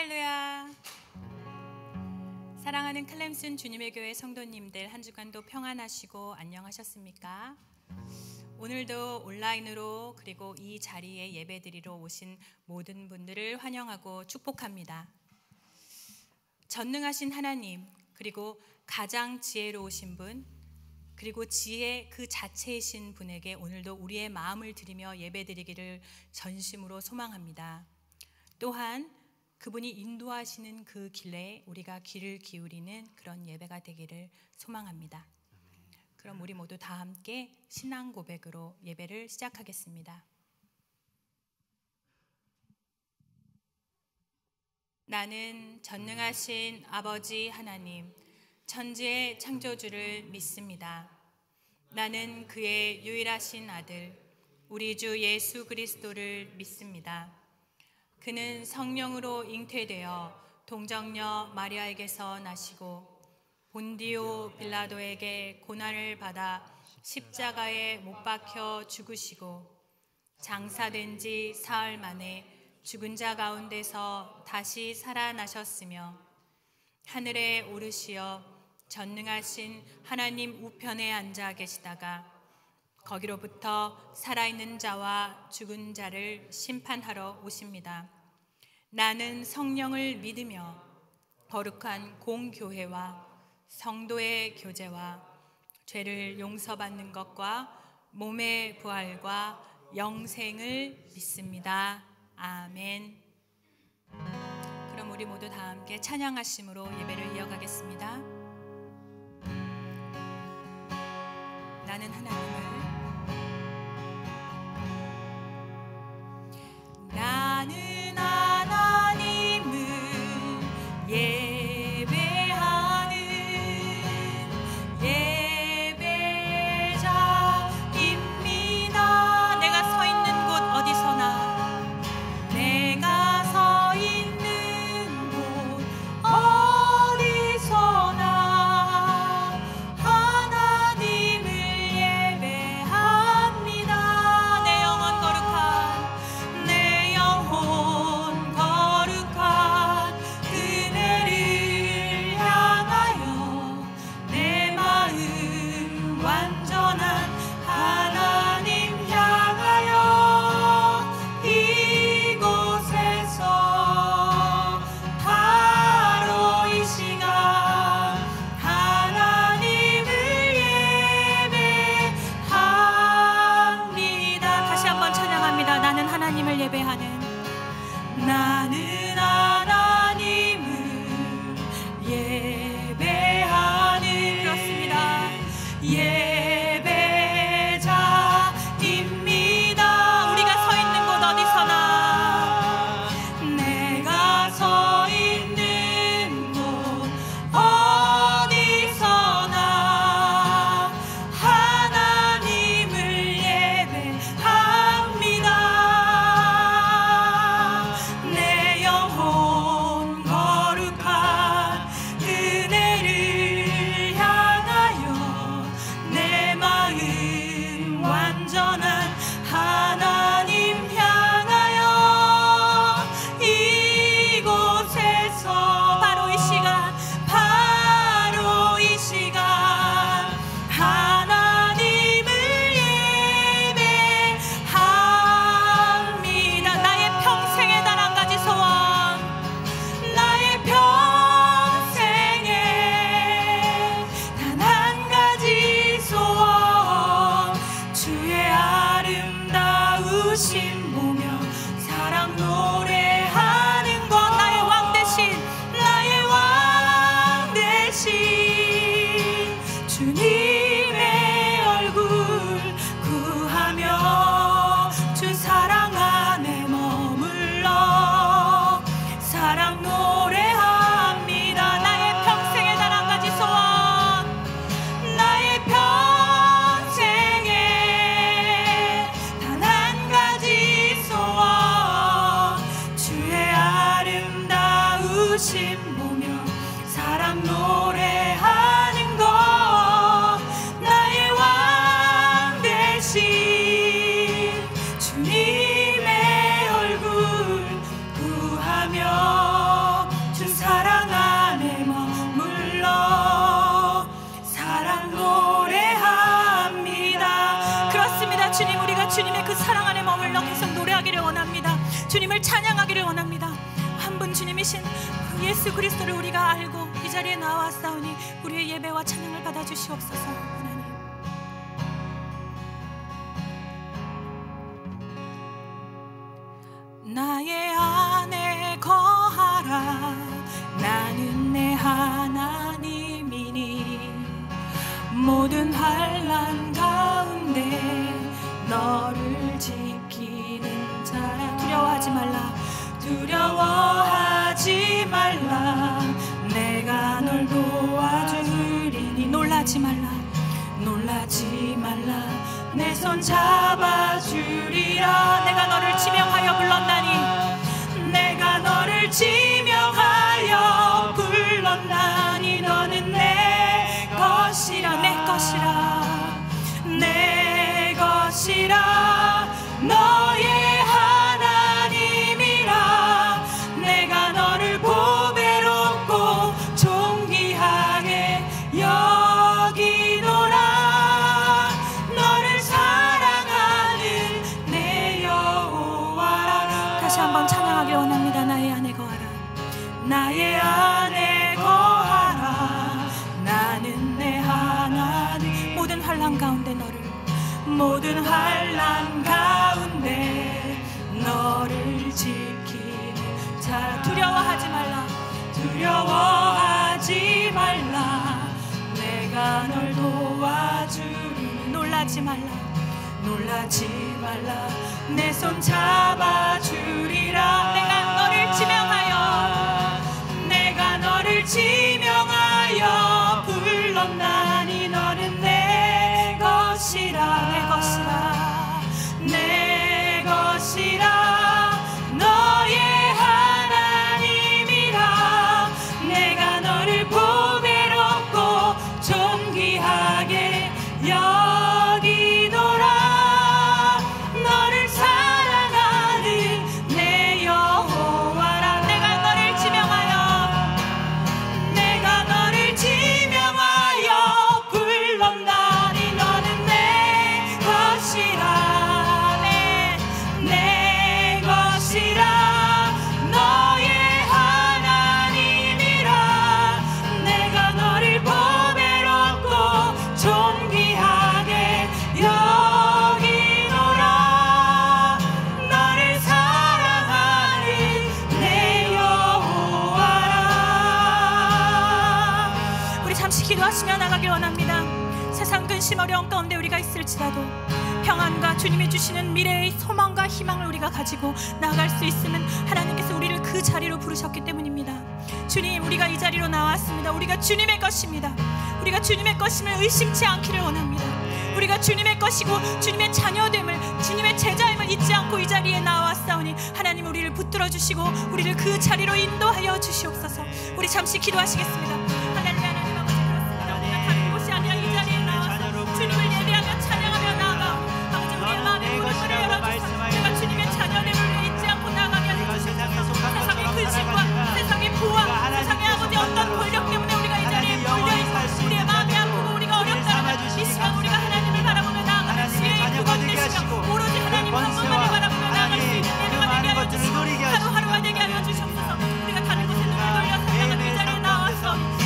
할렐루야. 사랑하는 클램슨 주님의 교회 성도님들, 한 주간도 평안하시고 안녕하셨습니까? 오늘도 온라인으로 그리고 이 자리에 예배드리러 오신 모든 분들을 환영하고 축복합니다. 전능하신 하나님, 그리고 가장 지혜로우신 분, 그리고 지혜 그 자체이신 분에게 오늘도 우리의 마음을 드리며 예배드리기를 전심으로 소망합니다. 또한 그분이 인도하시는 그 길에 우리가 귀를 기울이는 그런 예배가 되기를 소망합니다. 그럼 우리 모두 다 함께 신앙 고백으로 예배를 시작하겠습니다. 나는 전능하신 아버지 하나님, 천지의 창조주를 믿습니다. 나는 그의 유일하신 아들, 우리 주 예수 그리스도를 믿습니다. 그는 성령으로 잉태되어 동정녀 마리아에게서 나시고 본디오 빌라도에게 고난을 받아 십자가에 못 박혀 죽으시고 장사된 지 사흘 만에 죽은 자 가운데서 다시 살아나셨으며 하늘에 오르시어 전능하신 하나님 우편에 앉아 계시다가 거기로부터 살아있는 자와 죽은 자를 심판하러 오십니다. 나는 성령을 믿으며 거룩한 공교회와 성도의 교제와 죄를 용서받는 것과 몸의 부활과 영생을 믿습니다. 아멘. 그럼 우리 모두 다 함께 찬양하심으로 예배를 이어가겠습니다. 나는 하나님을 예배하는 예배자입니다. 내가 서 있는 곳 어디서나, 내가 서 있는 곳 어디서나 하나님을 예배합니다. 내 영혼 거룩한, 내 영혼 거룩한 그네를 향하여 내 마음 완전한 하나님 향하여 이곳에서 바로 이 시간 하나님을 예배합니다. 다시 한번 찬양합니다. 나는 하나님을 예배하는, 나는 하나님을 예배하는, 그렇습니다, 예배자입니다. 우리가 서 있는 곳 어디서나, 내가 서 있는 곳 어디서나 하나님을 예배합니다. 내 영혼 거룩한 그네를 향하여 내 마음 완전한 하나님 향하여 이곳에서 바로 이 시간, 바로 이 시간 하나님을 예배합니다. 나의 평생에 단 한 가지 소원, 나의 평생에 단 한 가지 소원, 주의 아름다우심 보며 사랑 노래하는 것, 나의 왕 대신, 나의 왕 대신 주님의 얼굴 구하며 주 사랑 안에 머물러 사랑 노래합니다. 나의 평생에 단 한 가지 소원, 나의 평생에 단 한 가지 소원, 주의 아름다우심 보며 사랑 노래하는 것, 나의 왕 대신 주님의 얼굴 구하며 찬양하기를 원합니다. 한 분 주님이신 예수 그리스도를 우리가 알고 이 자리에 나왔사오니 우리의 예배와 찬양을 받아주시옵소서. 하나님, 나의 안에 거하라. 나는 내 하나님이니 모든 환난 가운데 너를 지키는 자라. 두려워하지 말라. 두려워하지 말라. 내가 널 도와주리니. 놀라지 말라. 놀라지 말라. 내 손 잡아주리라. 내가 너를 지명하여 불렀나니. 내가 너를 지명하여 불렀나니. 너는 내 것이라. 내 것이라. 내 것이라. 너의 하나님이라. 내가 너를 보배롭고 존귀하게 여기노라. 너를 사랑하는 내 여호와라. 다시 한번 찬양하길 원합니다. 나의 안에 거하라. 나의 안에 거하라. 나는 내 하나님. 모든 환난 가운데 너를, 모든 환난 가운데 너를 지키는 자. 두려워하지 말라. 두려워하지 말라. 내가 널 도와주리니. 놀라지 말라. 놀라지 말라. 내 손 잡아주리라. 내가 너를 지명하여, 내가 너를 지명하여 불렀나니. 너는 내 것이라. 내 것이라. 내 것이라. 너의 하나님이라. 내가 너를 보배롭고 존귀하게 여기노라. 너를 사랑하는 내 여호와라. 내가 너를 지명하여, 내가 너를 지명하여 불렀나니. 너는 내 것이라. 내 것이라. 너의 하나님이라. 내가 너를 보배롭고 존귀하게 여기노라. 너를 사랑하는 내 여호와라. 우리 잠시 기도하시며 나가길 원합니다. 세상 근심 어려움 가운데 우리가 있을지라도 평안과 주님이 주시는 미래의 소망과 희망을 우리가 가지고 나아갈 수 있으면 하나님께서 우리를 그 자리로 부르셨기 때문입니다. 주님, 우리가 이 자리로 나왔습니다. 우리가 주님의 것입니다. 우리가 주님의 것임을 의심치 않기를 원합니다. 우리가 주님의 것이고 주님의 자녀됨을, 주님의 제자임을 잊지 않고 이 자리에 나왔사오니 하나님 우리를 붙들어 주시고 우리를 그 자리로 인도하여 주시옵소서. 우리 잠시 기도하시겠습니다. 할렐루야. 하나님 아버지, 그렇습니다. 우리가 다른 곳이 아니라 이 자리에 나와서 주님을 예배하며 찬양하며 나아가 아버지 우리의 마음의 문을 열어주셔서 우리가 주님의 자녀됨을 잊지 않고 나아가게 하소서. 세상의 근심과 세상의 부와 세상의 아버지 어떤 권력 때문에 우리가 이 자리에 몰려있고 우리의 마음이 아프고 우리가 어렵다면 이 시간 우리가 하나님을 바라보며 나아가는 지혜의 그것 되시며 오로지 하나님 한 분만을 바라보며 나아갈 수 있는 예배가 되게 하여 주시고 하루하루가 되게 하여 주시옵소서. 우리가 다른 곳에 눈을 돌려 살다가 이 자리에 나와서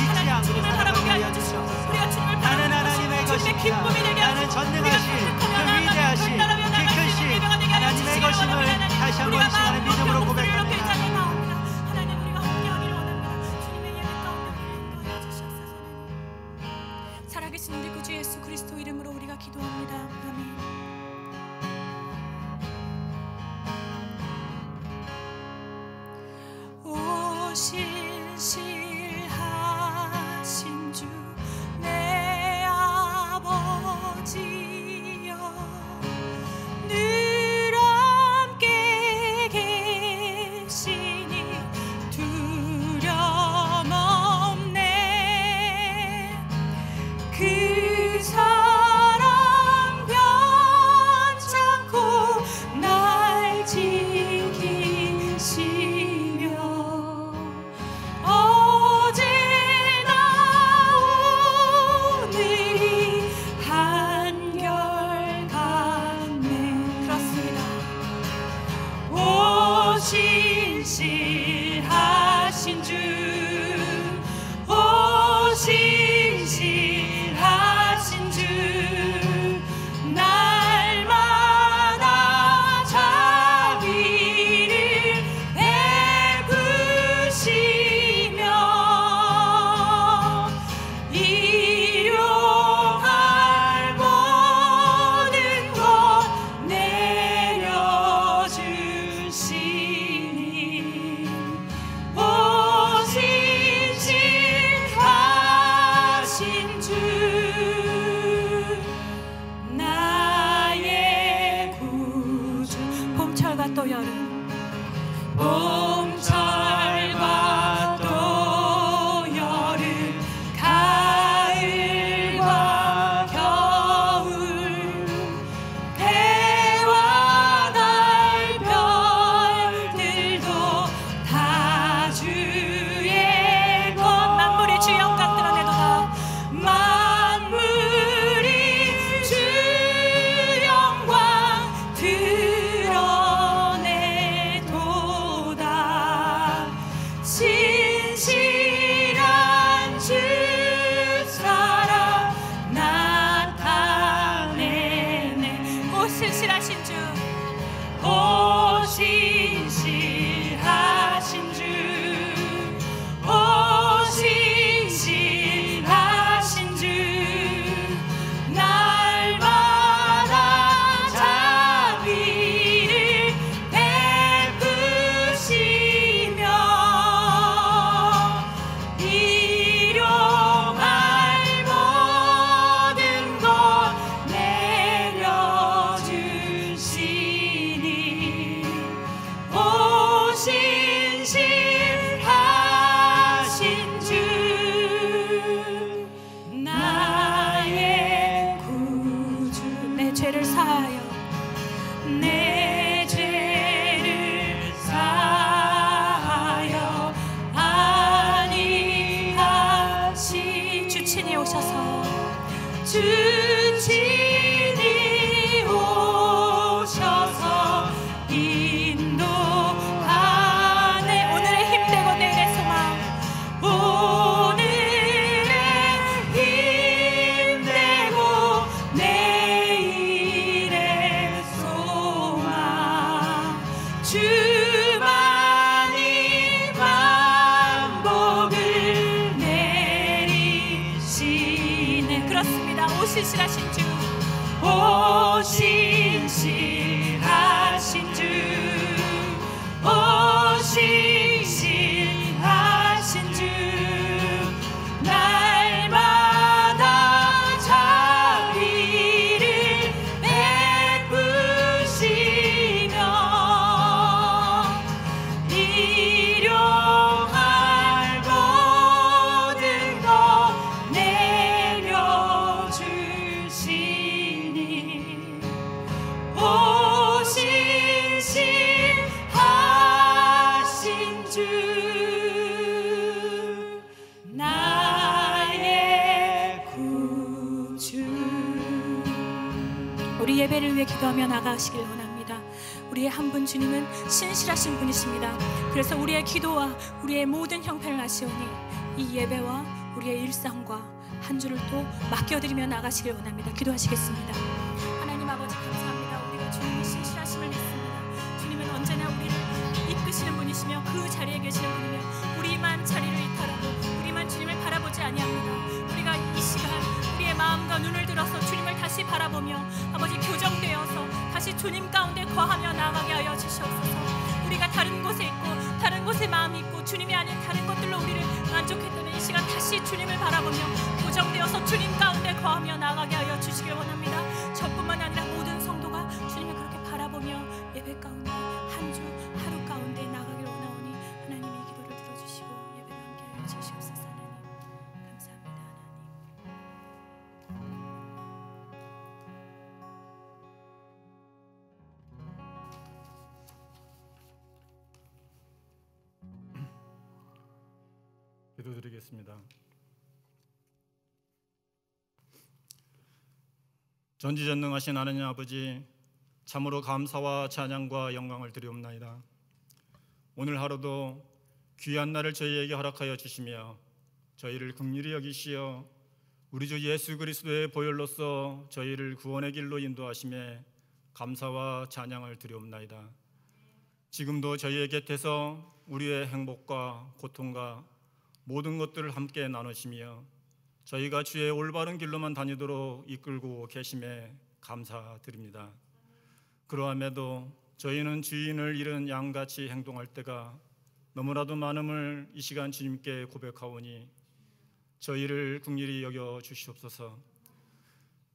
하나님 주님을 바라보게 하여 주시고 우리가 주님을 바라보고 주님의 기쁨이 되게 하여 주시고 우리가 선택하며 나아가는 따라며 나아갈 수 있는 예배가 되게 하여 주시기 원합니다. 다시 한 번씩 하나님 믿음으로 고백합니다. 하나님 우리가 함께하기를 원합니다. 주님의 예배 가운데 우리를 인도하여 주시옵소서. 살아계신 우리 구주 예수 그리스도 이름으로 우리가 기도합니다. 아멘. 신실하신 주 내 아버지여, 늘 함께 계시니 두려움 없네. 그 사랑 변찮고 날 지키시며 신실하신 주, 오 신실하신 주, 오 신실하신 주, 날마다 자비를 베푸시며 일용할 모든 것 내려주시니 오 신실하신 주, 나의 구주. 우리 예배를 위해 기도하며 나가시길 원합니다. 우리의 한 분 주님은 신실하신 분이십니다. 그래서 우리의 기도와 우리의 모든 형편을 아시오니 이 예배와 우리의 일상과 한 주를 또 맡겨드리며 나가시길 원합니다. 기도하시겠습니다. 하나님 아버지 감사합니다. 우리가 주님이 신실하심을 믿습니다. 주님은 언제나 우리를 이끄시는 분이시며 그 자리에 계시는 분이며 우리만 자리를 이탈하고 우리만 주님을 바라보지 아니합니다. 우리가 이 시간 우리의 마음과 눈을 들어서 주님을 다시 바라보며 아버지 교정되어서 다시 주님 가운데 거하며 나아가게 하여 주시옵소서. 우리가 다른 곳에 있고 다른 곳에 마음이 있고 주님이 아닌 다른 것들로 우리를 만족했던 이 시간 다시 주님을 바라보며 교정되어서 주님 가운데 거하며 나아가게 하여 주시길 원합니다. 저뿐만 아니라 모든 성도가 주님을 그렇게 바라보며 예배 가운데 한 주 하루 가운데 나아가길 원하오니 하나님이 이 기도를 들어주시고 예배를 함께 하여 주시옵소서. 하나님 감사합니다. 하나님 기도드리겠습니다. 전지전능하신 하나님 아버지, 참으로 감사와 찬양과 영광을 드리옵나이다. 오늘 하루도 귀한 날을 저희에게 허락하여 주시며 저희를 긍휼히 여기시어 우리 주 예수 그리스도의 보혈로서 저희를 구원의 길로 인도하심에 감사와 찬양을 드리옵나이다. 지금도 저희의 곁에서 우리의 행복과 고통과 모든 것들을 함께 나누시며 저희가 주의 올바른 길로만 다니도록 이끌고 계심에 감사드립니다. 그러함에도 저희는 주인을 잃은 양같이 행동할 때가 너무나도 많음을 이 시간 주님께 고백하오니 저희를 긍휼히 여겨 주시옵소서.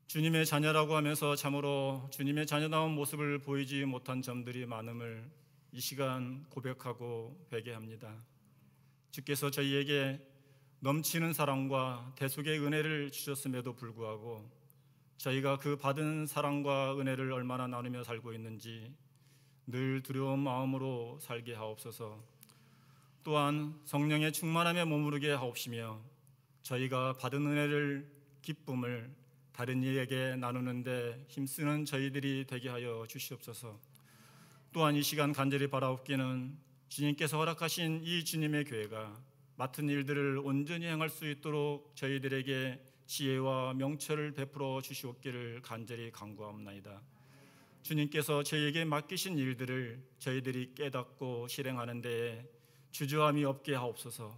주님의 자녀라고 하면서 참으로 주님의 자녀다운 모습을 보이지 못한 점들이 많음을 이 시간 고백하고 회개합니다. 주께서 저희에게 넘치는 사랑과 대속의 은혜를 주셨음에도 불구하고 저희가 그 받은 사랑과 은혜를 얼마나 나누며 살고 있는지 늘 두려운 마음으로 살게 하옵소서. 또한 성령의 충만함에 머무르게 하옵시며 저희가 받은 은혜를, 기쁨을 다른 이에게 나누는데 힘쓰는 저희들이 되게 하여 주시옵소서. 또한 이 시간 간절히 바라옵기는 주님께서 허락하신 이 주님의 교회가 맡은 일들을 온전히 행할 수 있도록 저희들에게 지혜와 명철을 베풀어 주시옵기를 간절히 간구하옵나이다. 주님께서 저희에게 맡기신 일들을 저희들이 깨닫고 실행하는 데에 주저함이 없게 하옵소서.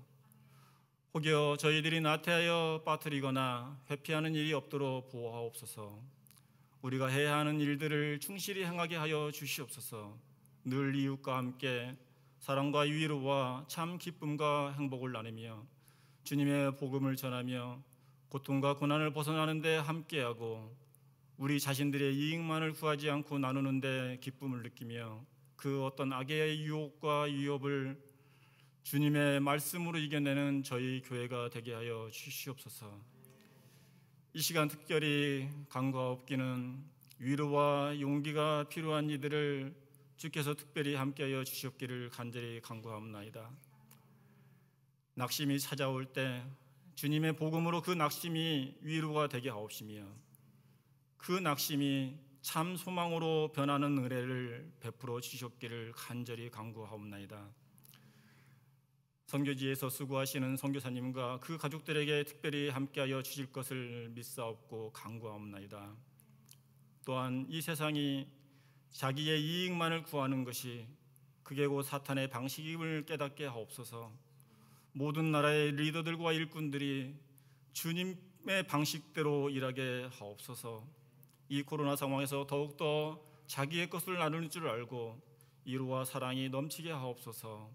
혹여 저희들이 나태하여 빠뜨리거나 회피하는 일이 없도록 보호하옵소서. 우리가 해야 하는 일들을 충실히 행하게 하여 주시옵소서. 늘 이웃과 함께 사랑과 위로와 참 기쁨과 행복을 나누며 주님의 복음을 전하며 고통과 고난을 벗어나는 데 함께하고 우리 자신들의 이익만을 구하지 않고 나누는 데 기쁨을 느끼며 그 어떤 악의 유혹과 위협을 주님의 말씀으로 이겨내는 저희 교회가 되게 하여 주시옵소서. 이 시간 특별히 간구하옵기는 위로와 용기가 필요한 이들을 주께서 특별히 함께하여 주시옵기를 간절히 간구하옵나이다. 낙심이 찾아올 때 주님의 복음으로 그 낙심이 위로가 되게 하옵시며 그 낙심이 참 소망으로 변하는 은혜를 베풀어 주시옵기를 간절히 간구하옵나이다. 선교지에서 수고하시는 선교사님과 그 가족들에게 특별히 함께하여 주실 것을 믿사옵고 간구하옵나이다. 또한 이 세상이 자기의 이익만을 구하는 것이 그게 곧 사탄의 방식임을 깨닫게 하옵소서. 모든 나라의 리더들과 일꾼들이 주님을 방식대로 일하게 하옵소서. 이 코로나 상황에서 더욱더 자기의 것을 나눌 줄 알고 이루와 사랑이 넘치게 하옵소서.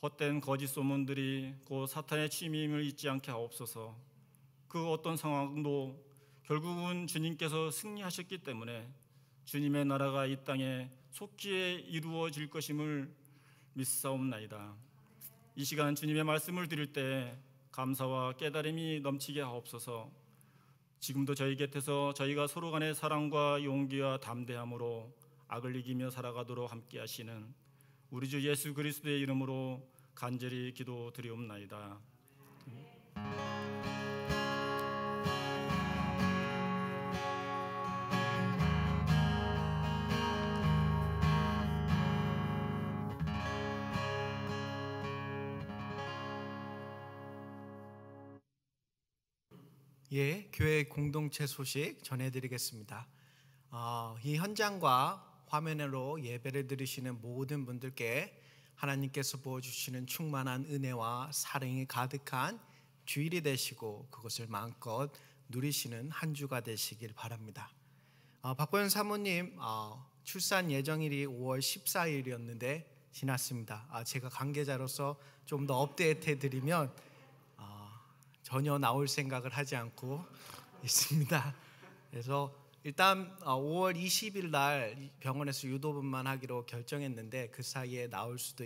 헛된 거짓 소문들이 곧 사탄의 침임을 잊지 않게 하옵소서. 그 어떤 상황도 결국은 주님께서 승리하셨기 때문에 주님의 나라가 이 땅에 속기에 이루어질 것임을 믿사옵나이다. 이 시간 주님의 말씀을 드릴 때 감사와 깨달음이 넘치게 하옵소서. 지금도 저희 곁에서 저희가 서로 간의 사랑과 용기와 담대함으로 악을 이기며 살아가도록 함께 하시는 우리 주 예수 그리스도의 이름으로 간절히 기도드리옵나이다. 예, 교회 공동체 소식 전해드리겠습니다. 이 현장과 화면으로 예배를 드리시는 모든 분들께 하나님께서 부어주시는 충만한 은혜와 사랑이 가득한 주일이 되시고 그것을 마음껏 누리시는 한 주가 되시길 바랍니다. 박보현 사모님 출산 예정일이 5월 14일이었는데 지났습니다. 제가 관계자로서 좀 더 업데이트 해드리면 전혀 나올 생각을 하지 않고 있습니다. 그래서 일단 5월 20일 날 병원에서 유도분만 하기로 결정했는데 그 사이에 나올 수도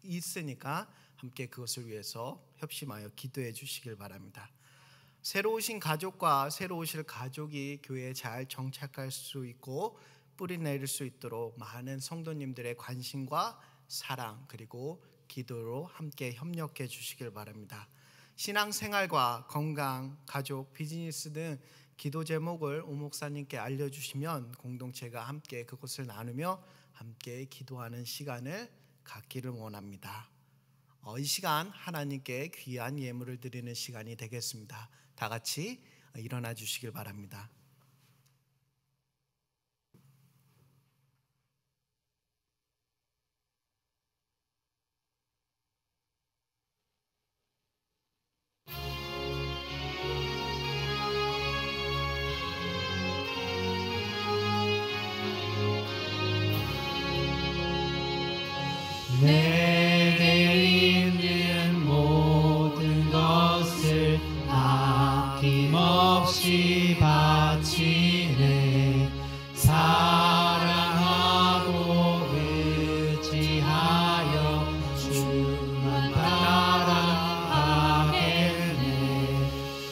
있으니까 함께 그것을 위해서 협심하여 기도해 주시길 바랍니다. 새로 오신 가족과 새로 오실 가족이 교회에 잘 정착할 수 있고 뿌리 내릴 수 있도록 많은 성도님들의 관심과 사랑 그리고 기도로 함께 협력해 주시길 바랍니다. 신앙생활과 건강, 가족, 비즈니스 등 기도 제목을 오 목사님께 알려주시면 공동체가 함께 그것을 나누며 함께 기도하는 시간을 갖기를 원합니다. 이 시간 하나님께 귀한 예물을 드리는 시간이 되겠습니다. 다 같이 일어나 주시길 바랍니다. 내게 있는 모든 것을 아낌없이 바치네. 사랑하고 의지하여 주만 따라가겠네.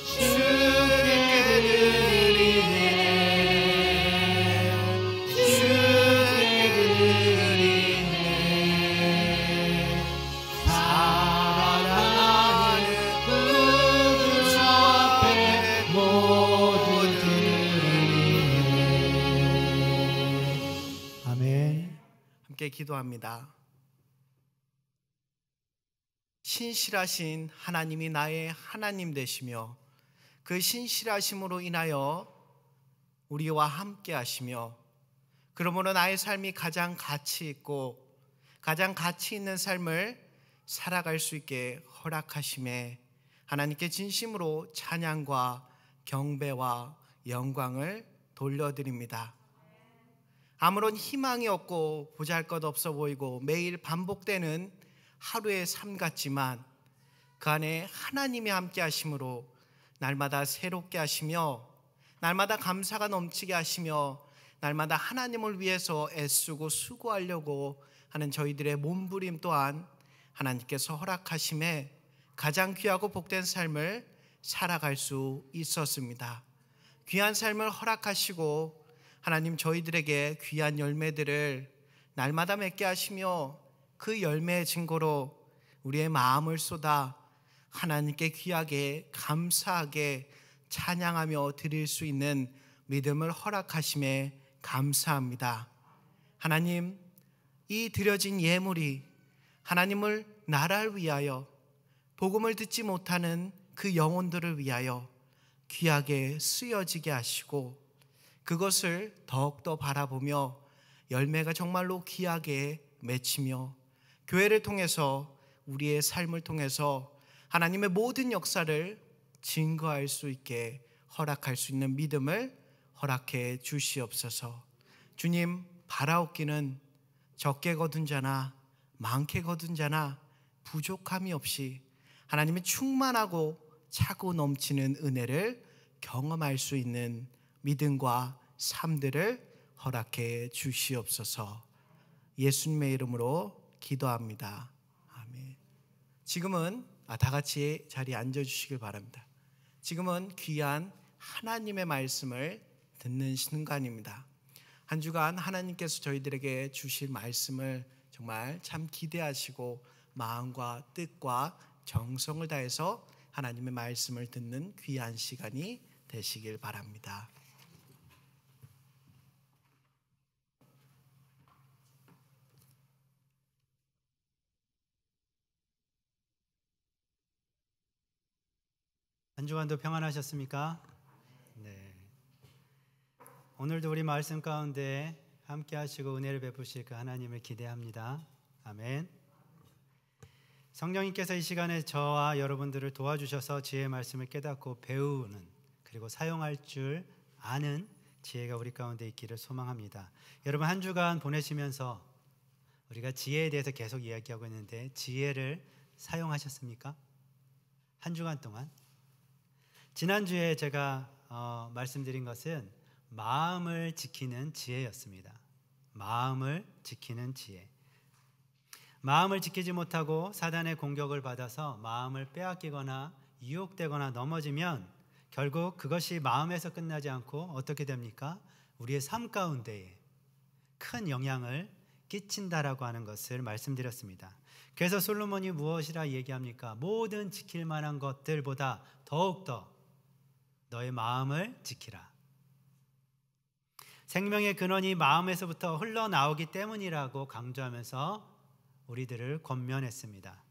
주께 드리네. 주께 드리네. 사랑하는 그 주 앞에 모두 드리네. 아멘. 함께 기도합니다. 신실하신 하나님이 나의 하나님 되시며 그 신실하심으로 인하여 우리와 함께 하시며 그러므로 나의 삶이 가장 가치 있고 가장 가치 있는 삶을 살아갈 수 있게 허락하심에 하나님께 진심으로 찬양과 경배와 영광을 돌려드립니다. 아무런 희망이 없고 보잘것없어 보이고 매일 반복되는 하루의 삶 같지만 그 안에 하나님이 함께 하심으로 날마다 새롭게 하시며 날마다 감사가 넘치게 하시며 날마다 하나님을 위해서 애쓰고 수고하려고 하는 저희들의 몸부림 또한 하나님께서 허락하심에 가장 귀하고 복된 삶을 살아갈 수 있었습니다. 귀한 삶을 허락하시고 하나님 저희들에게 귀한 열매들을 날마다 맺게 하시며 그 열매의 증거로 우리의 마음을 쏟아 하나님께 귀하게 감사하게 찬양하며 드릴 수 있는 믿음을 허락하심에 감사합니다. 하나님, 이 드려진 예물이 하나님을 나라를 위하여 복음을 듣지 못하는 그 영혼들을 위하여 귀하게 쓰여지게 하시고 그것을 더욱더 바라보며 열매가 정말로 귀하게 맺히며 교회를 통해서 우리의 삶을 통해서 하나님의 모든 역사를 증거할 수 있게 허락할 수 있는 믿음을 허락해 주시옵소서. 주님, 바라옵기는 적게 거둔 자나 많게 거둔 자나 부족함이 없이 하나님의 충만하고 차고 넘치는 은혜를 경험할 수 있는 믿음과 삶들을 허락해 주시옵소서. 예수님의 이름으로 기도합니다. 아멘. 지금은 다 같이 자리에 앉아주시길 바랍니다. 지금은 귀한 하나님의 말씀을 듣는 순간입니다. 한 주간 하나님께서 저희들에게 주실 말씀을 정말 참 기대하시고 마음과 뜻과 정성을 다해서 하나님의 말씀을 듣는 귀한 시간이 되시길 바랍니다. 한 주간도 평안하셨습니까? 네. 오늘도 우리 말씀 가운데 함께 하시고 은혜를 베푸실 그 하나님을 기대합니다. 아멘. 성령님께서 이 시간에 저와 여러분들을 도와주셔서 지혜의 말씀을 깨닫고 배우는, 그리고 사용할 줄 아는 지혜가 우리 가운데 있기를 소망합니다. 여러분, 한 주간 보내시면서 우리가 지혜에 대해서 계속 이야기하고 있는데 지혜를 사용하셨습니까? 한 주간 동안? 지난주에 제가 말씀드린 것은 마음을 지키는 지혜였습니다. 마음을 지키는 지혜. 마음을 지키지 못하고 사단의 공격을 받아서 마음을 빼앗기거나 유혹되거나 넘어지면 결국 그것이 마음에서 끝나지 않고 어떻게 됩니까? 우리의 삶 가운데에 큰 영향을 끼친다라고 하는 것을 말씀드렸습니다. 그래서 솔로몬이 무엇이라 얘기합니까? 모든 지킬 만한 것들보다 더욱더 너의 마음을 지키라. 생명의 근원이 마음에서부터 흘러나오기 때문이라고 강조하면서 우리들을 권면했습니다.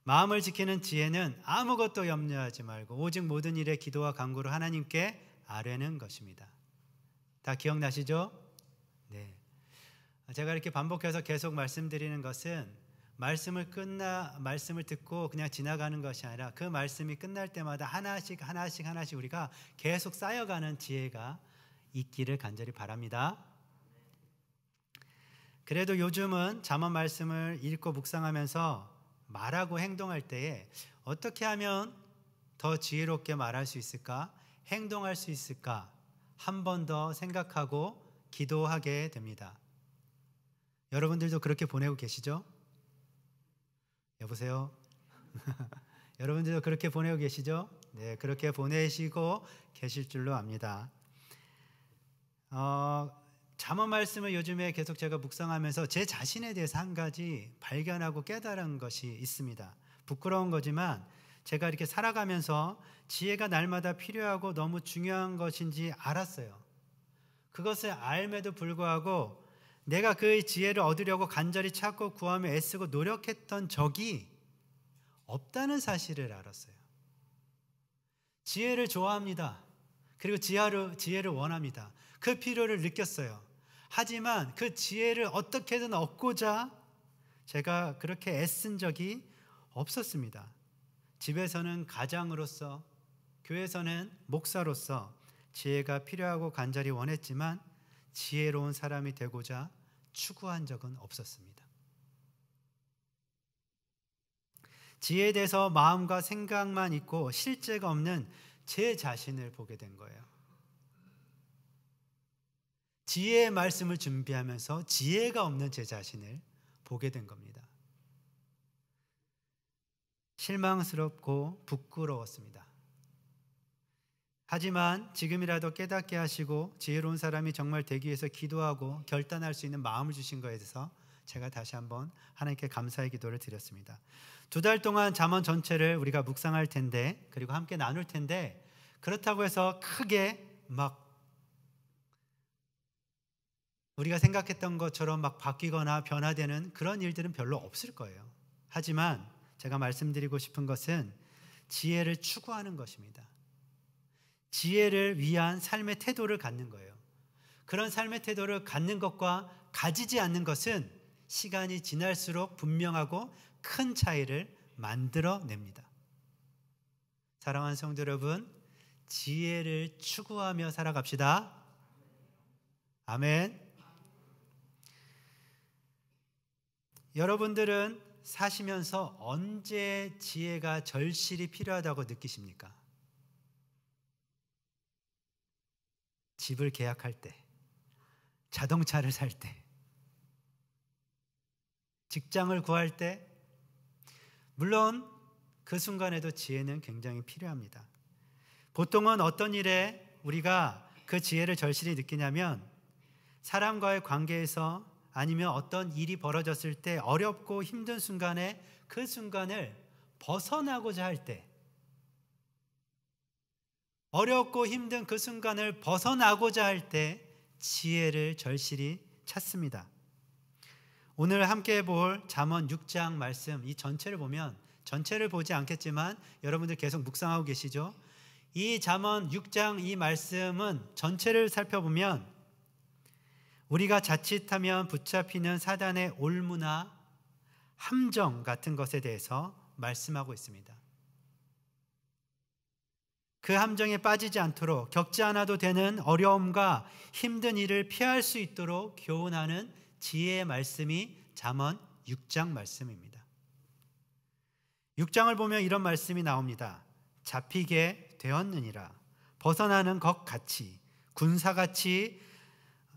마음을 지키는 지혜는 아무것도 염려하지 말고 오직 모든 일에 기도와 간구로 하나님께 아뢰는 것입니다. 다 기억나시죠? 네. 제가 이렇게 반복해서 계속 말씀드리는 것은 말씀을 듣고 그냥 지나가는 것이 아니라 그 말씀이 끝날 때마다 하나씩 우리가 계속 쌓여가는 지혜가 있기를 간절히 바랍니다. 그래도 요즘은 잠언 말씀을 읽고 묵상하면서 말하고 행동할 때에 어떻게 하면 더 지혜롭게 말할 수 있을까? 행동할 수 있을까? 한 번 더 생각하고 기도하게 됩니다. 여러분들도 그렇게 보내고 계시죠? 여보세요? 여러분들도 그렇게 보내고 계시죠? 네, 그렇게 보내시고 계실 줄로 압니다. 잠언 말씀을 요즘에 계속 제가 묵상하면서 제 자신에 대해서 한 가지 발견하고 깨달은 것이 있습니다. 부끄러운 거지만 제가 이렇게 살아가면서 지혜가 날마다 필요하고 너무 중요한 것인지 알았어요. 그것을 알매도 불구하고 내가 그 지혜를 얻으려고 간절히 찾고 구하며 애쓰고 노력했던 적이 없다는 사실을 알았어요. 지혜를 좋아합니다. 그리고 지혜를 원합니다. 그 필요를 느꼈어요. 하지만 그 지혜를 어떻게든 얻고자 제가 그렇게 애쓴 적이 없었습니다. 집에서는 가장으로서, 교회에서는 목사로서 지혜가 필요하고 간절히 원했지만 지혜로운 사람이 되고자 추구한 적은 없었습니다. 지혜에 대해서 마음과 생각만 있고 실제가 없는 제 자신을 보게 된 거예요. 지혜의 말씀을 준비하면서 지혜가 없는 제 자신을 보게 된 겁니다. 실망스럽고 부끄러웠습니다. 하지만 지금이라도 깨닫게 하시고 지혜로운 사람이 정말 되기 위해서 기도하고 결단할 수 있는 마음을 주신 것에 대해서 제가 다시 한번 하나님께 감사의 기도를 드렸습니다. 2달 동안 잠언 전체를 우리가 묵상할 텐데, 그리고 함께 나눌 텐데, 그렇다고 해서 크게 막 우리가 생각했던 것처럼 막 바뀌거나 변화되는 그런 일들은 별로 없을 거예요. 하지만 제가 말씀드리고 싶은 것은 지혜를 추구하는 것입니다. 지혜를 위한 삶의 태도를 갖는 거예요. 그런 삶의 태도를 갖는 것과 가지지 않는 것은 시간이 지날수록 분명하고 큰 차이를 만들어냅니다. 사랑하는 성도 여러분, 지혜를 추구하며 살아갑시다. 아멘. 여러분들은 사시면서 언제 지혜가 절실히 필요하다고 느끼십니까? 집을 계약할 때, 자동차를 살 때, 직장을 구할 때, 물론 그 순간에도 지혜는 굉장히 필요합니다. 보통은 어떤 일에 우리가 그 지혜를 절실히 느끼냐면 사람과의 관계에서 아니면 어떤 일이 벌어졌을 때 어렵고 힘든 순간에 그 순간을 벗어나고자 할 때, 어렵고 힘든 그 순간을 벗어나고자 할 때 지혜를 절실히 찾습니다. 오늘 함께 볼 잠언 6장 말씀, 이 전체를 보면, 전체를 보지 않겠지만 여러분들 계속 묵상하고 계시죠? 이 잠언 6장 이 말씀은 전체를 살펴보면 우리가 자칫하면 붙잡히는 사단의 올무나 함정 같은 것에 대해서 말씀하고 있습니다. 그 함정에 빠지지 않도록, 겪지 않아도 되는 어려움과 힘든 일을 피할 수 있도록 교훈하는 지혜의 말씀이 잠언 6장 말씀입니다. 6장을 보면 이런 말씀이 나옵니다. 잡히게 되었느니라. 벗어나는 것 같이, 군사같이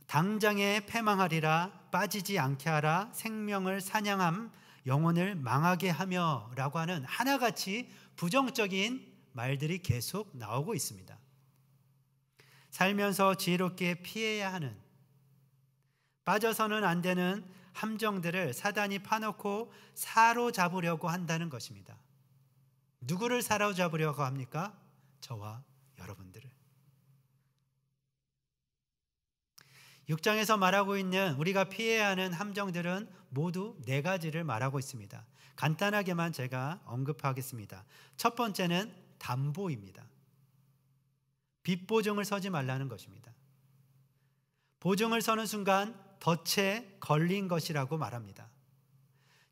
당장에 패망하리라. 빠지지 않게 하라. 생명을 사냥함, 영혼을 망하게 하며 라고 하는 하나같이 부정적인 말들이 계속 나오고 있습니다. 살면서 지혜롭게 피해야 하는, 빠져서는 안 되는 함정들을 사단이 파놓고 사로잡으려고 한다는 것입니다. 누구를 사로잡으려고 합니까? 저와 여러분들을. 6장에서 말하고 있는 우리가 피해야 하는 함정들은 모두 4가지를 말하고 있습니다. 간단하게만 제가 언급하겠습니다. 첫 번째는 담보입니다. 빚보증을 서지 말라는 것입니다. 보증을 서는 순간 덫에 걸린 것이라고 말합니다.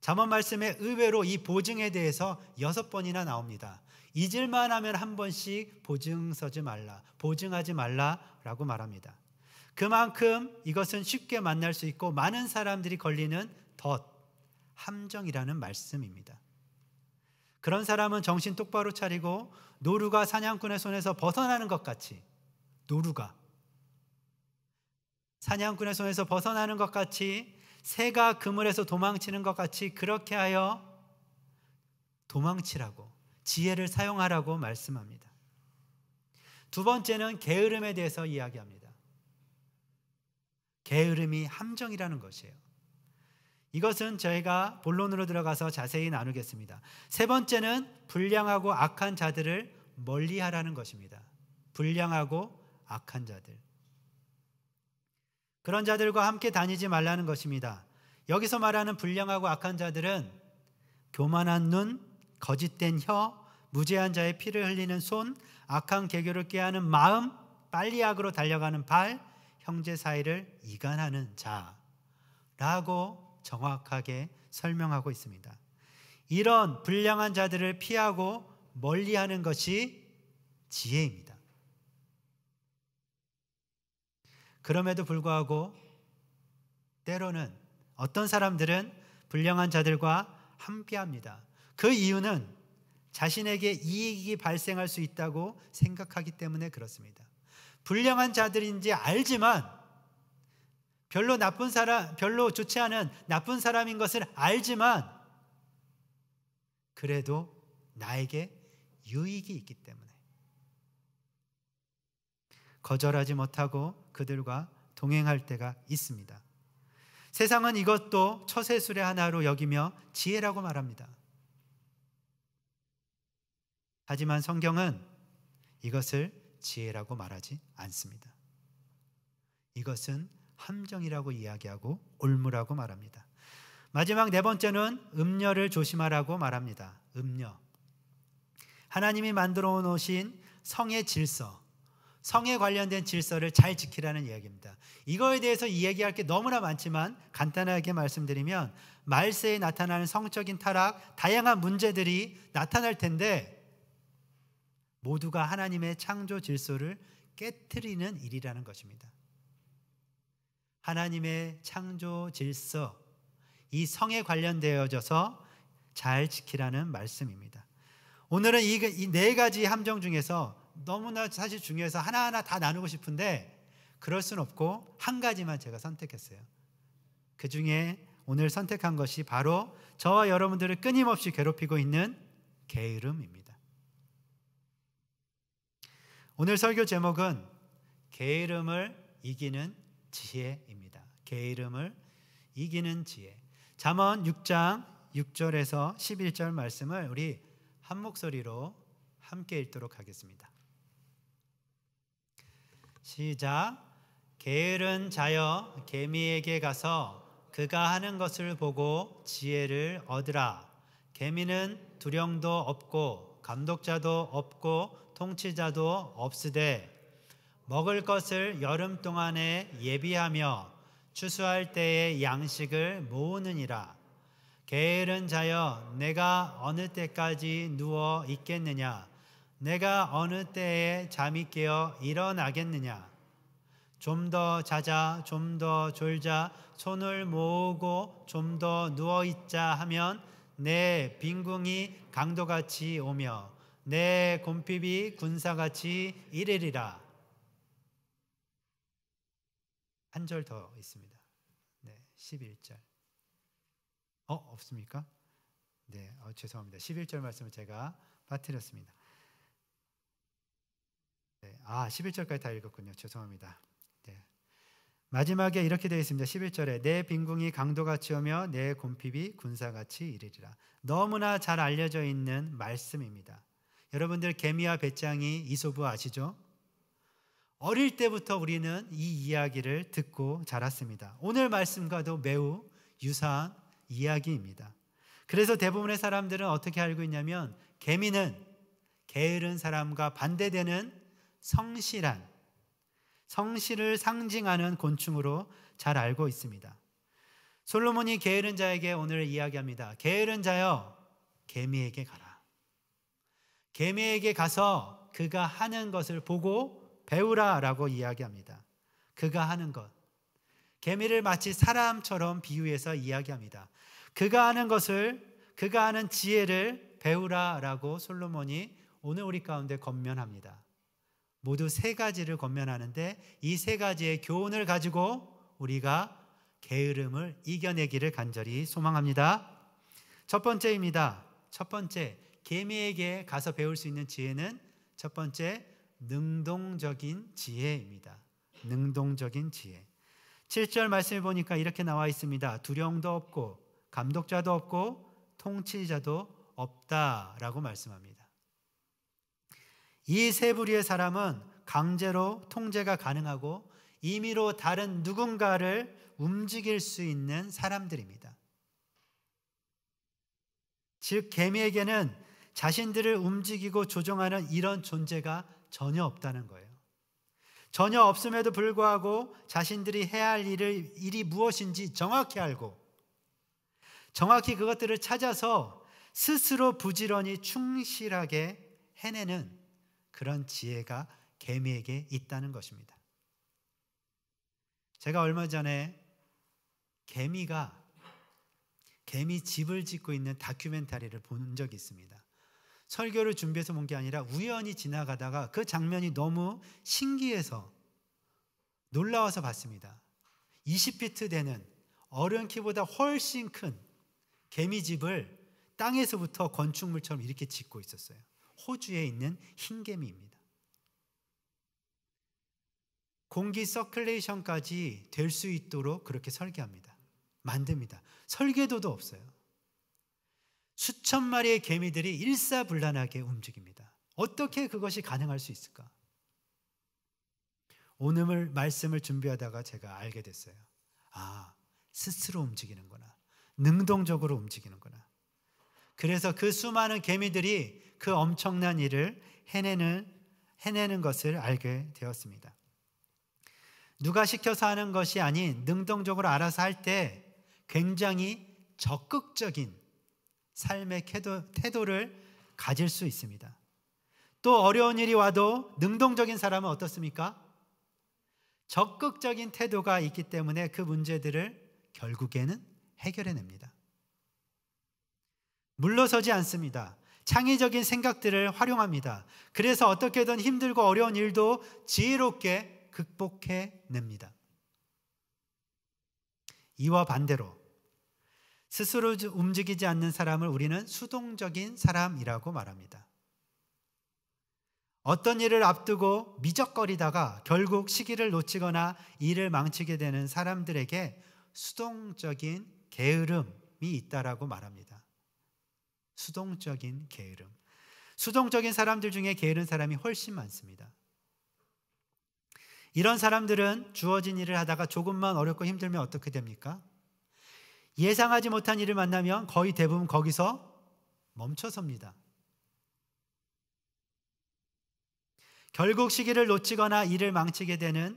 잠언 말씀에 의외로 이 보증에 대해서 6번이나 나옵니다. 잊을만 하면 한 번씩 보증 서지 말라, 보증하지 말라라고 말합니다. 그만큼 이것은 쉽게 만날 수 있고 많은 사람들이 걸리는 덫, 함정이라는 말씀입니다. 그런 사람은 정신 똑바로 차리고 노루가 사냥꾼의 손에서 벗어나는 것 같이, 노루가 사냥꾼의 손에서 벗어나는 것 같이, 새가 그물에서 도망치는 것 같이 그렇게 하여 도망치라고, 지혜를 사용하라고 말씀합니다. 두 번째는 게으름에 대해서 이야기합니다. 게으름이 함정이라는 것이에요. 이것은 저희가 본론으로 들어가서 자세히 나누겠습니다. 세 번째는 불량하고 악한 자들을 멀리하라는 것입니다. 불량하고 악한 자들, 그런 자들과 함께 다니지 말라는 것입니다. 여기서 말하는 불량하고 악한 자들은 교만한 눈, 거짓된 혀, 무죄한 자의 피를 흘리는 손, 악한 계교를 꾀하는 마음, 빨리 악으로 달려가는 발, 형제 사이를 이간하는 자라고 정확하게 설명하고 있습니다. 이런 불량한 자들을 피하고 멀리하는 것이 지혜입니다. 그럼에도 불구하고 때로는 어떤 사람들은 불량한 자들과 함께합니다. 그 이유는 자신에게 이익이 발생할 수 있다고 생각하기 때문에 그렇습니다. 불량한 자들인지 알지만, 별로 좋지 않은 나쁜 사람인 것을 알지만 그래도 나에게 유익이 있기 때문에 거절하지 못하고 그들과 동행할 때가 있습니다. 세상은 이것도 처세술의 하나로 여기며 지혜라고 말합니다. 하지만 성경은 이것을 지혜라고 말하지 않습니다. 이것은 함정이라고 이야기하고 올무라고 말합니다. 마지막 4번째는 음녀를 조심하라고 말합니다. 음녀, 하나님이 만들어 놓으신 성의 질서, 성에 관련된 질서를 잘 지키라는 이야기입니다. 이거에 대해서 이야기할 게 너무나 많지만 간단하게 말씀드리면, 말세에 나타나는 성적인 타락, 다양한 문제들이 나타날 텐데 모두가 하나님의 창조 질서를 깨트리는 일이라는 것입니다. 하나님의 창조 질서, 이 성에 관련되어져서 잘 지키라는 말씀입니다. 오늘은 이 네 가지 함정 중에서 너무나 사실 중요해서 하나하나 다 나누고 싶은데 그럴 수는 없고 한 가지만 제가 선택했어요. 그 중에 오늘 선택한 것이 바로 저와 여러분들을 끊임없이 괴롭히고 있는 게으름입니다. 오늘 설교 제목은 게으름을 이기는 지혜입니다. 게으름을 이기는 지혜. 잠언 6장 6절에서 11절 말씀을 우리 한 목소리로 함께 읽도록 하겠습니다. 시작. 게으른 자여 개미에게 가서 그가 하는 것을 보고 지혜를 얻으라. 개미는 두령도 없고 감독자도 없고 통치자도 없으되 먹을 것을 여름 동안에 예비하며 추수할 때에 양식을 모으느니라. 게으른 자여 내가 어느 때까지 누워 있겠느냐? 내가 어느 때에 잠이 깨어 일어나겠느냐? 좀 더 자자, 좀 더 졸자, 손을 모으고 좀 더 누워있자 하면 내 빈궁이 강도같이 오며 내 곰핍이 군사같이 이르리라. 한 절 더 있습니다. 네, 11절. 없습니까? 네, 죄송합니다. 11절 말씀을 제가 빠뜨렸습니다. 네, 11절까지 다 읽었군요. 죄송합니다. 네. 마지막에 이렇게 되어 있습니다. 11절에 내 빈궁이 강도같이 오며 내 곰핍이 군사같이 이르리라. 너무나 잘 알려져 있는 말씀입니다. 여러분들 개미와 배짱이 이솝우 아시죠? 어릴 때부터 우리는 이 이야기를 듣고 자랐습니다. 오늘 말씀과도 매우 유사한 이야기입니다. 그래서 대부분의 사람들은 어떻게 알고 있냐면 개미는 게으른 사람과 반대되는 성실을 상징하는 곤충으로 잘 알고 있습니다. 솔로몬이 게으른 자에게 오늘 이야기합니다. 게으른 자여 개미에게 가라. 개미에게 가서 그가 하는 것을 보고 배우라 라고 이야기합니다. 그가 하는 것, 개미를 마치 사람처럼 비유해서 이야기합니다. 그가 하는 것을, 그가 하는 지혜를 배우라 라고 솔로몬이 오늘 우리 가운데 권면합니다. 모두 세 가지를 권면하는데 이 세 가지의 교훈을 가지고 우리가 게으름을 이겨내기를 간절히 소망합니다. 첫 번째입니다. 첫 번째, 개미에게 가서 배울 수 있는 지혜는 첫 번째, 능동적인 지혜입니다. 능동적인 지혜. 7절 말씀을 보니까 이렇게 나와 있습니다. 두령도 없고 감독자도 없고 통치자도 없다라고 말씀합니다. 이 세 부류의 사람은 강제로 통제가 가능하고 임의로 다른 누군가를 움직일 수 있는 사람들입니다. 즉 개미에게는 자신들을 움직이고 조종하는 이런 존재가 전혀 없다는 거예요. 전혀 없음에도 불구하고 자신들이 해야 할 일이 무엇인지 정확히 알고 정확히 그것들을 찾아서 스스로 부지런히 충실하게 해내는 그런 지혜가 개미에게 있다는 것입니다. 제가 얼마 전에 개미 집을 짓고 있는 다큐멘터리를 본 적이 있습니다. 설교를 준비해서 본 게 아니라 우연히 지나가다가 그 장면이 너무 신기해서 놀라워서 봤습니다. 20피트 되는 어른 키보다 훨씬 큰 개미집을 땅에서부터 건축물처럼 이렇게 짓고 있었어요. 호주에 있는 흰개미입니다. 공기 서큘레이션까지 될 수 있도록 그렇게 설계합니다. 만듭니다. 설계도도 없어요. 수천 마리의 개미들이 일사불란하게 움직입니다. 어떻게 그것이 가능할 수 있을까? 오늘 말씀을 준비하다가 제가 알게 됐어요. 스스로 움직이는구나. 능동적으로 움직이는구나. 그래서 그 수많은 개미들이 그 엄청난 일을 해내는 것을 알게 되었습니다. 누가 시켜서 하는 것이 아닌 능동적으로 알아서 할 때 굉장히 적극적인 삶의 태도를 가질 수 있습니다. 또 어려운 일이 와도 능동적인 사람은 어떻습니까? 적극적인 태도가 있기 때문에 그 문제들을 결국에는 해결해냅니다. 물러서지 않습니다. 창의적인 생각들을 활용합니다. 그래서 어떻게든 힘들고 어려운 일도 지혜롭게 극복해냅니다. 이와 반대로 스스로 움직이지 않는 사람을 우리는 수동적인 사람이라고 말합니다. 어떤 일을 앞두고 미적거리다가 결국 시기를 놓치거나 일을 망치게 되는 사람들에게 수동적인 게으름이 있다라고 말합니다. 수동적인 게으름. 수동적인 사람들 중에 게으른 사람이 훨씬 많습니다. 이런 사람들은 주어진 일을 하다가 조금만 어렵고 힘들면 어떻게 됩니까? 예상하지 못한 일을 만나면 거의 대부분 거기서 멈춰섭니다. 결국 시기를 놓치거나 일을 망치게 되는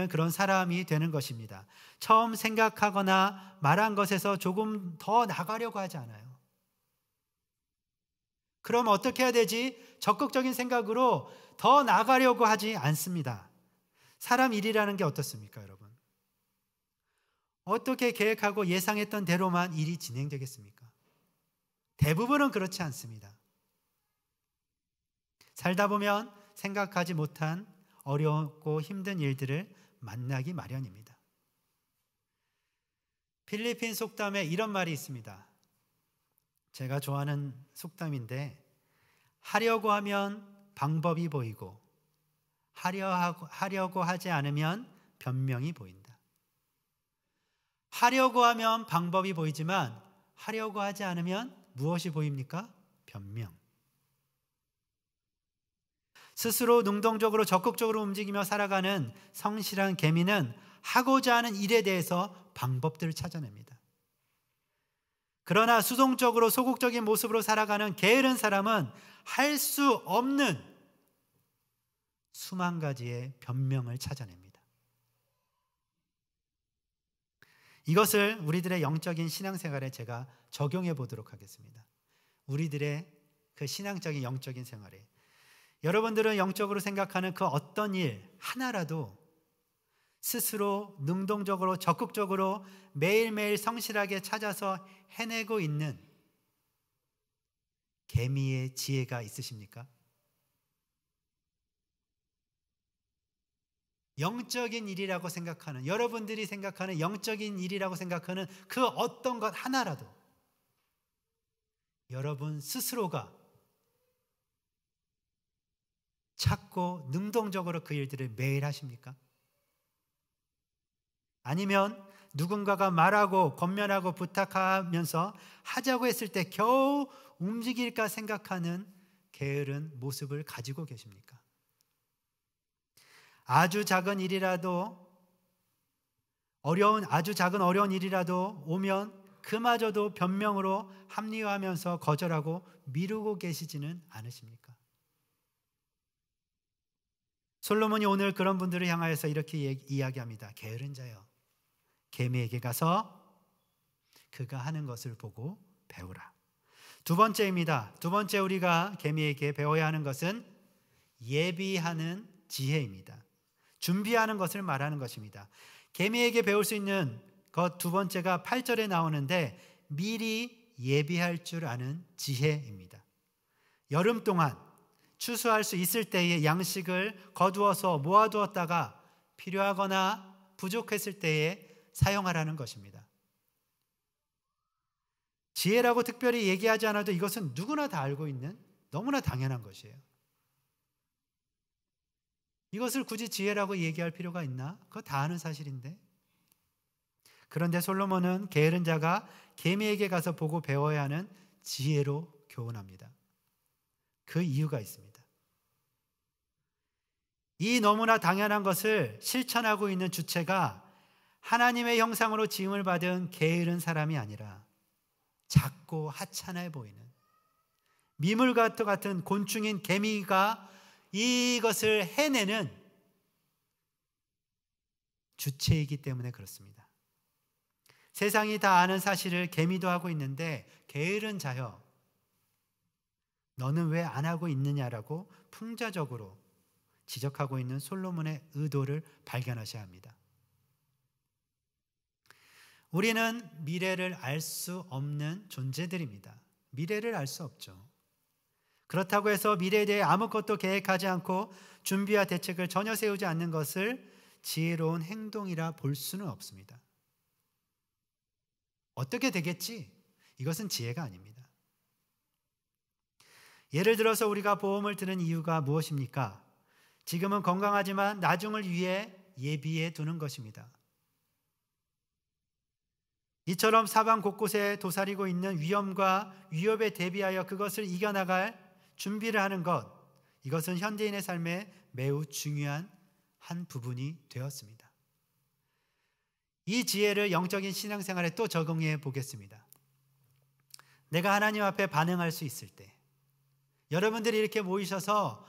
그런 사람이 되는 것입니다. 처음 생각하거나 말한 것에서 조금 더 나가려고 하지 않아요. 그럼 어떻게 해야 되지? 적극적인 생각으로 더 나가려고 하지 않습니다. 사람 일이라는 게 어떻습니까, 여러분? 어떻게 계획하고 예상했던 대로만 일이 진행되겠습니까? 대부분은 그렇지 않습니다. 살다 보면 생각하지 못한 어렵고 힘든 일들을 만나기 마련입니다. 필리핀 속담에 이런 말이 있습니다. 제가 좋아하는 속담인데, 하려고 하면 방법이 보이고 하려고 하지 않으면 변명이 보인다. 하려고 하면 방법이 보이지만 하려고 하지 않으면 무엇이 보입니까? 변명. 스스로 능동적으로 적극적으로 움직이며 살아가는 성실한 개미는 하고자 하는 일에 대해서 방법들을 찾아냅니다. 그러나 수동적으로 소극적인 모습으로 살아가는 게으른 사람은 할 수 없는 수만 가지의 변명을 찾아냅니다. 이것을 우리들의 영적인 신앙생활에 제가 적용해 보도록 하겠습니다. 우리들의 그 신앙적인 영적인 생활에 여러분들은 영적으로 생각하는 그 어떤 일 하나라도 스스로 능동적으로 적극적으로 매일매일 성실하게 찾아서 해내고 있는 개미의 지혜가 있으십니까? 영적인 일이라고 생각하는, 여러분들이 생각하는 영적인 일이라고 생각하는 그 어떤 것 하나라도 여러분 스스로가 찾고 능동적으로 그 일들을 매일 하십니까? 아니면 누군가가 말하고 권면하고 부탁하면서 하자고 했을 때 겨우 움직일까 생각하는 게으른 모습을 가지고 계십니까? 아주 작은 일이라도 아주 작은 어려운 일이라도 오면 그마저도 변명으로 합리화하면서 거절하고 미루고 계시지는 않으십니까? 솔로몬이 오늘 그런 분들을 향하여서 이렇게 이야기합니다. 게으른 자여, 개미에게 가서 그가 하는 것을 보고 배우라. 두 번째입니다. 두 번째 우리가 개미에게 배워야 하는 것은 예비하는 지혜입니다. 준비하는 것을 말하는 것입니다. 개미에게 배울 수 있는 것 두 번째가 8절에 나오는데 미리 예비할 줄 아는 지혜입니다. 여름 동안 추수할 수 있을 때에 양식을 거두어서 모아두었다가 필요하거나 부족했을 때에 사용하라는 것입니다. 지혜라고 특별히 얘기하지 않아도 이것은 누구나 다 알고 있는 너무나 당연한 것이에요. 이것을 굳이 지혜라고 얘기할 필요가 있나? 그거 다 아는 사실인데. 그런데 솔로몬은 게으른 자가 개미에게 가서 보고 배워야 하는 지혜로 교훈합니다. 그 이유가 있습니다. 이 너무나 당연한 것을 실천하고 있는 주체가 하나님의 형상으로 지음을 받은 게으른 사람이 아니라 작고 하찮아 보이는 미물과 같은 곤충인 개미가 이것을 해내는 주체이기 때문에 그렇습니다. 세상이 다 아는 사실을 개미도 하고 있는데 게으른 자여, 너는 왜 안 하고 있느냐라고 풍자적으로 지적하고 있는 솔로몬의 의도를 발견하셔야 합니다. 우리는 미래를 알 수 없는 존재들입니다. 미래를 알 수 없죠. 그렇다고 해서 미래에 대해 아무것도 계획하지 않고 준비와 대책을 전혀 세우지 않는 것을 지혜로운 행동이라 볼 수는 없습니다. 어떻게 되겠지? 이것은 지혜가 아닙니다. 예를 들어서 우리가 보험을 드는 이유가 무엇입니까? 지금은 건강하지만 나중을 위해 예비해 두는 것입니다. 이처럼 사방 곳곳에 도사리고 있는 위험과 위협에 대비하여 그것을 이겨나갈 준비를 하는 것, 이것은 현대인의 삶에 매우 중요한 한 부분이 되었습니다. 이 지혜를 영적인 신앙생활에 또 적용해 보겠습니다. 내가 하나님 앞에 반응할 수 있을 때, 여러분들이 이렇게 모이셔서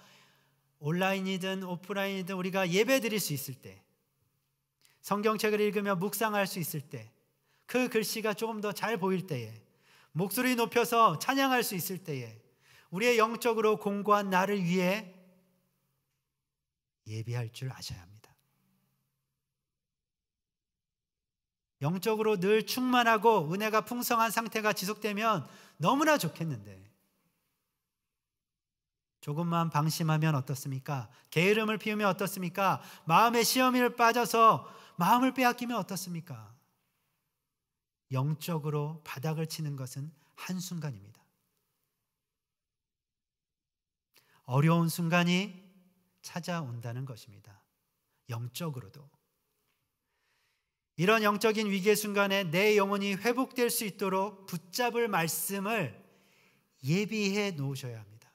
온라인이든 오프라인이든 우리가 예배 드릴 수 있을 때, 성경책을 읽으며 묵상할 수 있을 때, 그 글씨가 조금 더 잘 보일 때에, 목소리 높여서 찬양할 수 있을 때에 우리의 영적으로 공고한 나를 위해 예비할 줄 아셔야 합니다. 영적으로 늘 충만하고 은혜가 풍성한 상태가 지속되면 너무나 좋겠는데 조금만 방심하면 어떻습니까? 게으름을 피우면 어떻습니까? 마음의 시험에 빠져서 마음을 빼앗기면 어떻습니까? 영적으로 바닥을 치는 것은 한순간입니다. 어려운 순간이 찾아온다는 것입니다. 영적으로도. 이런 영적인 위기의 순간에 내 영혼이 회복될 수 있도록 붙잡을 말씀을 예비해 놓으셔야 합니다.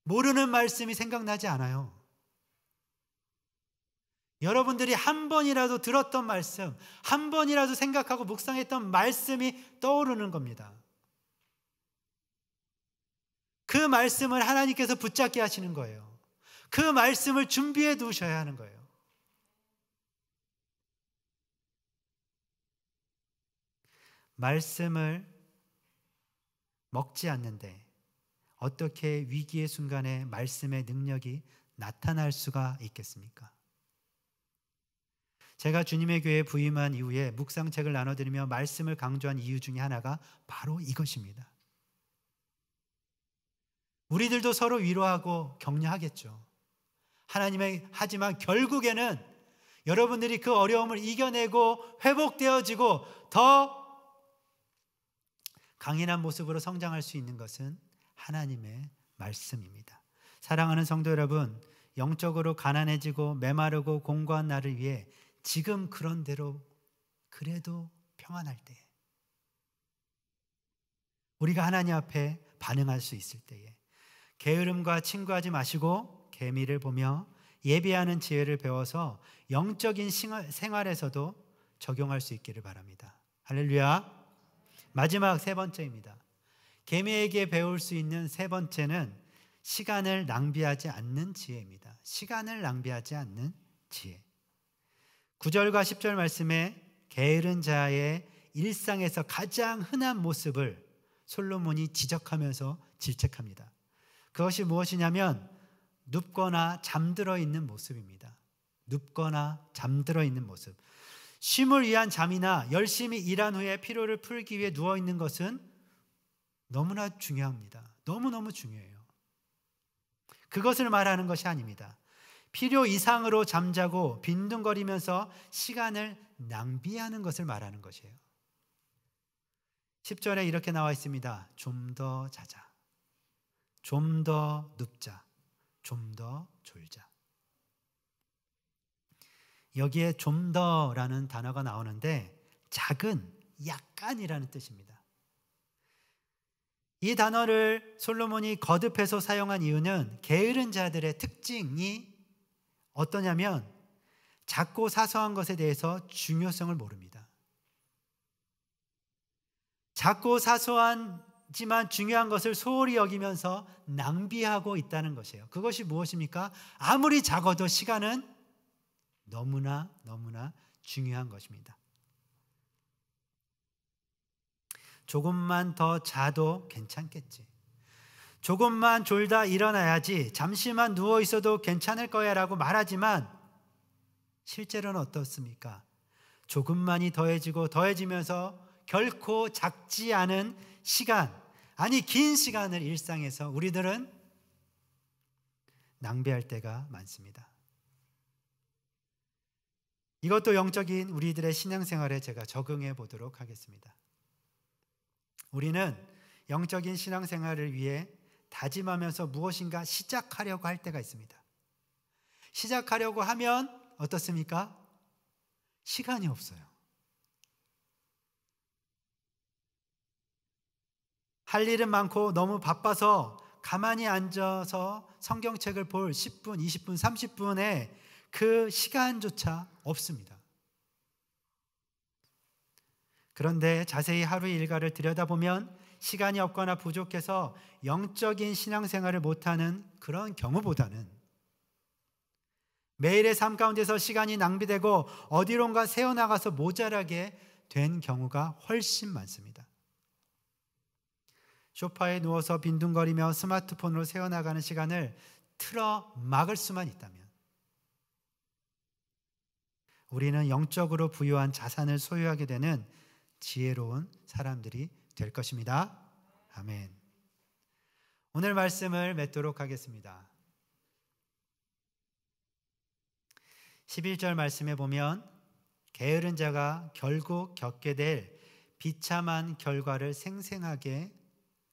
모르는 말씀이 생각나지 않아요. 여러분들이 한 번이라도 들었던 말씀, 한 번이라도 생각하고 묵상했던 말씀이 떠오르는 겁니다. 그 말씀을 하나님께서 붙잡게 하시는 거예요. 그 말씀을 준비해 두셔야 하는 거예요. 말씀을 먹지 않는데 어떻게 위기의 순간에 말씀의 능력이 나타날 수가 있겠습니까? 제가 주님의 교회에 부임한 이후에 묵상책을 나눠드리며 말씀을 강조한 이유 중에 하나가 바로 이것입니다. 우리들도 서로 위로하고 격려하겠죠. 하지만 결국에는 여러분들이 그 어려움을 이겨내고 회복되어지고 더 강인한 모습으로 성장할 수 있는 것은 하나님의 말씀입니다. 사랑하는 성도 여러분, 영적으로 가난해지고 메마르고 공고한 나를 위해 지금 그런 대로 그래도 평안할 때, 우리가 하나님 앞에 반응할 수 있을 때에 게으름과 친구하지 마시고 계미를 보며 예배하는 지혜를 배워서 영적인 생활에서도 적용할 수 있기를 바랍니다. 할렐루야. 마지막 세 번째입니다. 계미에게 배울 수 있는 세 번째는 시간을 낭비하지 않는 지혜입니다. 시간을 낭비하지 않는 지혜. 9절과 10절 말씀에 게으른 자의 일상에서 가장 흔한 모습을 솔로몬이 지적하면서 질책합니다. 그것이 무엇이냐면 눕거나 잠들어 있는 모습입니다. 눕거나 잠들어 있는 모습. 쉼을 위한 잠이나 열심히 일한 후에 피로를 풀기 위해 누워 있는 것은 너무나 중요합니다. 너무너무 중요해요. 그것을 말하는 것이 아닙니다. 필요 이상으로 잠자고 빈둥거리면서 시간을 낭비하는 것을 말하는 것이에요. 10절에 이렇게 나와 있습니다. 좀 더 자자. 좀 더 눕자. 좀 더 졸자. 여기에 좀 더라는 단어가 나오는데 작은, 약간이라는 뜻입니다. 이 단어를 솔로몬이 거듭해서 사용한 이유는 게으른 자들의 특징이 어떠냐면 작고 사소한 것에 대해서 중요성을 모릅니다. 작고 사소하지만 중요한 것을 소홀히 여기면서 낭비하고 있다는 것이에요. 그것이 무엇입니까? 아무리 작아도 시간은 너무나 중요한 것입니다. 조금만 더 자도 괜찮겠지. 조금만 졸다 일어나야지, 잠시만 누워 있어도 괜찮을 거야 라고 말하지만 실제로는 어떻습니까? 조금만이 더해지고 더해지면서 결코 작지 않은 시간, 아니 긴 시간을 일상에서 우리들은 낭비할 때가 많습니다. 이것도 영적인 우리들의 신앙생활에 제가 적응해 보도록 하겠습니다. 우리는 영적인 신앙생활을 위해 다짐하면서 무엇인가 시작하려고 할 때가 있습니다. 시작하려고 하면 어떻습니까? 시간이 없어요. 할 일은 많고 너무 바빠서 가만히 앉아서 성경책을 볼 10분, 20분, 30분의 그 시간조차 없습니다. 그런데 자세히 하루의 일과를 들여다보면 시간이 없거나 부족해서 영적인 신앙생활을 못하는 그런 경우보다는 매일의 삶 가운데서 시간이 낭비되고 어디론가 새어나가서 모자라게 된 경우가 훨씬 많습니다. 소파에 누워서 빈둥거리며 스마트폰으로 새어나가는 시간을 틀어 막을 수만 있다면 우리는 영적으로 부유한 자산을 소유하게 되는 지혜로운 사람들이 될 것입니다. 아멘. 오늘 말씀을 맺도록 하겠습니다. 11절 말씀에 보면 게으른 자가 결국 겪게 될 비참한 결과를 생생하게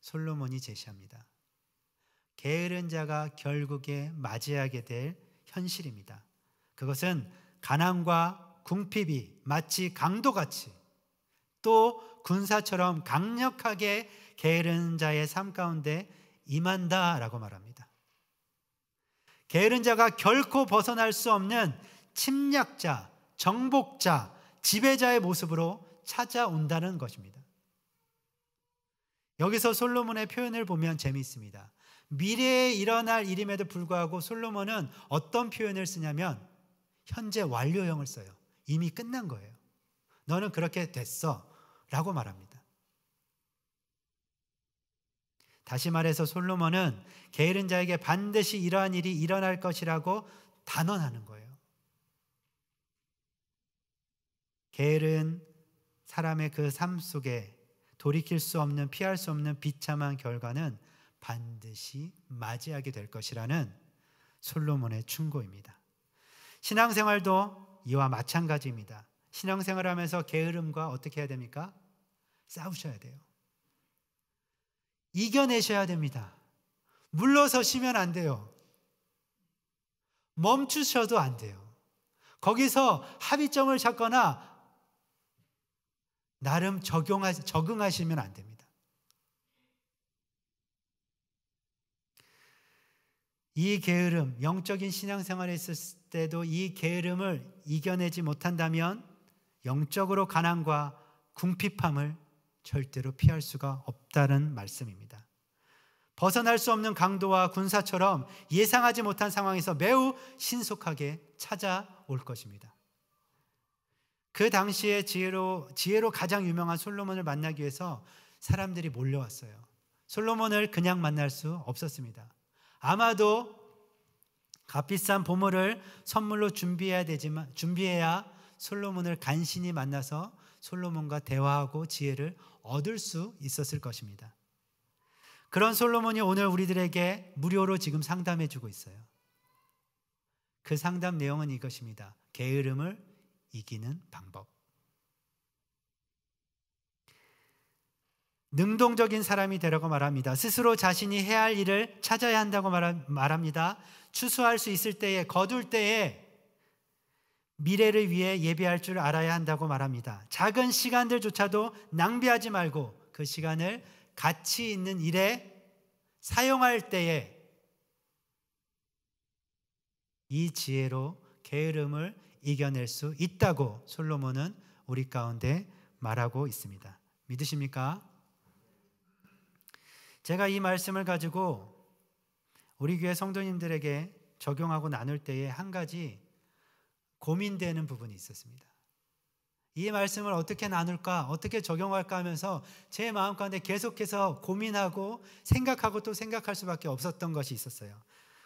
솔로몬이 제시합니다. 게으른 자가 결국에 맞이하게 될 현실입니다. 그것은 가난과 궁핍이 마치 강도같이 또 군사처럼 강력하게 게으른 자의 삶 가운데 임한다라고 말합니다. 게으른 자가 결코 벗어날 수 없는 침략자, 정복자, 지배자의 모습으로 찾아온다는 것입니다. 여기서 솔로몬의 표현을 보면 재미있습니다. 미래에 일어날 일임에도 불구하고 솔로몬은 어떤 표현을 쓰냐면 현재 완료형을 써요. 이미 끝난 거예요. 너는 그렇게 됐어 라고 말합니다. 다시 말해서 솔로몬은 게으른 자에게 반드시 이러한 일이 일어날 것이라고 단언하는 거예요. 게으른 사람의 그 삶 속에 돌이킬 수 없는, 피할 수 없는 비참한 결과는 반드시 맞이하게 될 것이라는 솔로몬의 충고입니다. 신앙생활도 이와 마찬가지입니다. 신앙생활하면서 게으름과 어떻게 해야 됩니까? 싸우셔야 돼요. 이겨내셔야 됩니다. 물러서시면 안 돼요. 멈추셔도 안 돼요. 거기서 합의점을 찾거나 나름 적응하시면 안 됩니다. 이 게으름, 영적인 신앙생활에 있을 때도 이 게으름을 이겨내지 못한다면 영적으로 가난과 궁핍함을 절대로 피할 수가 없다는 말씀입니다. 벗어날 수 없는 강도와 군사처럼 예상하지 못한 상황에서 매우 신속하게 찾아올 것입니다. 그 당시에 지혜로 가장 유명한 솔로몬을 만나기 위해서 사람들이 몰려왔어요. 솔로몬을 그냥 만날 수 없었습니다. 아마도 값비싼 보물을 선물로 준비해야 솔로몬을 간신히 만나서 솔로몬과 대화하고 지혜를 얻을 수 있었을 것입니다. 그런 솔로몬이 오늘 우리들에게 무료로 지금 상담해 주고 있어요. 그 상담 내용은 이것입니다. 게으름을 이기는 방법. 능동적인 사람이 되라고 말합니다. 스스로 자신이 해야 할 일을 찾아야 한다고 말합니다. 추수할 수 있을 때에, 거둘 때에 미래를 위해 예비할 줄 알아야 한다고 말합니다. 작은 시간들조차도 낭비하지 말고 그 시간을 가치 있는 일에 사용할 때에 이 지혜로 게으름을 이겨낼 수 있다고 솔로몬은 우리 가운데 말하고 있습니다. 믿으십니까? 제가 이 말씀을 가지고 우리 교회 성도님들에게 적용하고 나눌 때에 한 가지 고민되는 부분이 있었습니다. 이 말씀을 어떻게 나눌까, 어떻게 적용할까 하면서 제 마음 가운데 계속해서 고민하고 생각하고 또 생각할 수밖에 없었던 것이 있었어요.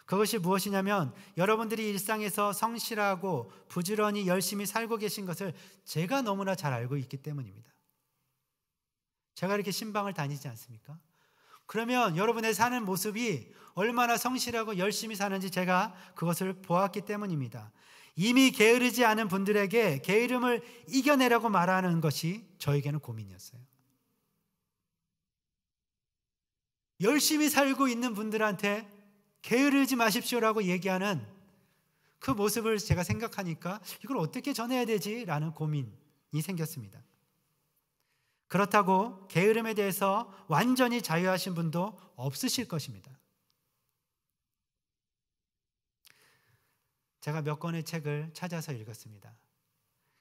그것이 무엇이냐면 여러분들이 일상에서 성실하고 부지런히 열심히 살고 계신 것을 제가 너무나 잘 알고 있기 때문입니다. 제가 이렇게 신방을 다니지 않습니까? 그러면 여러분의 사는 모습이 얼마나 성실하고 열심히 사는지 제가 그것을 보았기 때문입니다. 이미 게으르지 않은 분들에게 게으름을 이겨내라고 말하는 것이 저에게는 고민이었어요. 열심히 살고 있는 분들한테 게으르지 마십시오라고 얘기하는 그 모습을 제가 생각하니까 이걸 어떻게 전해야 되지라는 고민이 생겼습니다. 그렇다고 게으름에 대해서 완전히 자유하신 분도 없으실 것입니다. 제가 몇 권의 책을 찾아서 읽었습니다.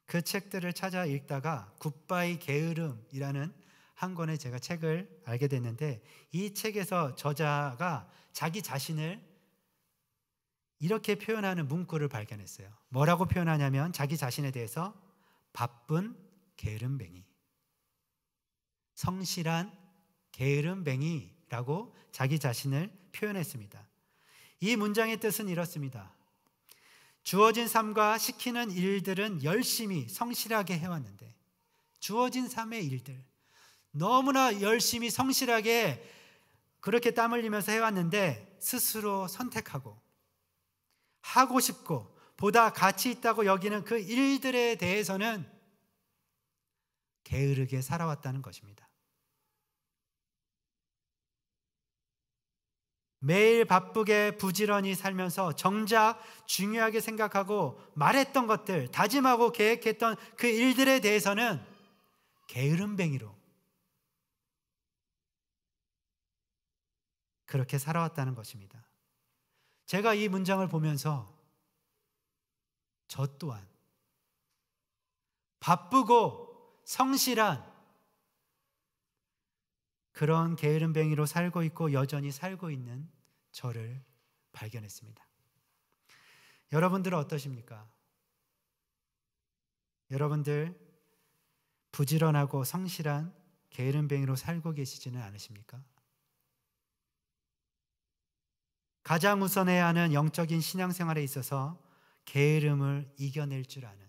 그 책들을 찾아 읽다가 굿바이 게으름이라는 한 권의 제가 책을 알게 됐는데, 이 책에서 저자가 자기 자신을 이렇게 표현하는 문구를 발견했어요. 뭐라고 표현하냐면 자기 자신에 대해서 바쁜 게으름뱅이, 성실한 게으름뱅이라고 자기 자신을 표현했습니다. 이 문장의 뜻은 이렇습니다. 주어진 삶과 시키는 일들은 열심히 성실하게 해왔는데, 주어진 삶의 일들 너무나 열심히 성실하게 그렇게 땀 흘리면서 해왔는데 스스로 선택하고 하고 싶고 보다 가치 있다고 여기는 그 일들에 대해서는 게으르게 살아왔다는 것입니다. 매일 바쁘게 부지런히 살면서 정작 중요하게 생각하고 말했던 것들, 다짐하고 계획했던 그 일들에 대해서는 게으름뱅이로 그렇게 살아왔다는 것입니다. 제가 이 문장을 보면서 저 또한 바쁘고 성실한 그런 게으름뱅이로 살고 있고 여전히 살고 있는 저를 발견했습니다. 여러분들은 어떠십니까? 여러분들 부지런하고 성실한 게으름뱅이로 살고 계시지는 않으십니까? 가장 우선해야 하는 영적인 신앙생활에 있어서 게으름을 이겨낼 줄 아는,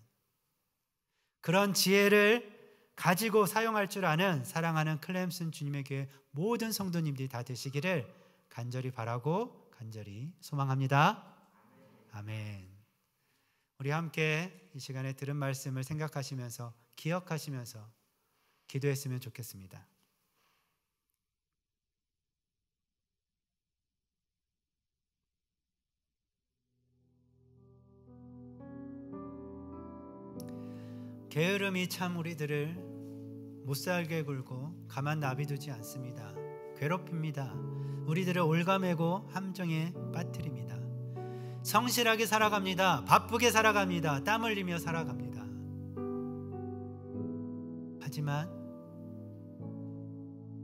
그런 지혜를 가지고 사용할 줄 아는 사랑하는 클램슨 주님의 교회 모든 성도님들이 다 되시기를 간절히 바라고 간절히 소망합니다. 아멘. 우리 함께 이 시간에 들은 말씀을 생각하시면서 기억하시면서 기도했으면 좋겠습니다. 게으름이 참 우리들을 못살게 굴고 가만 놔비두지 않습니다. 괴롭힙니다. 우리들을 올가매고 함정에 빠뜨립니다. 성실하게 살아갑니다. 바쁘게 살아갑니다. 땀 흘리며 살아갑니다. 하지만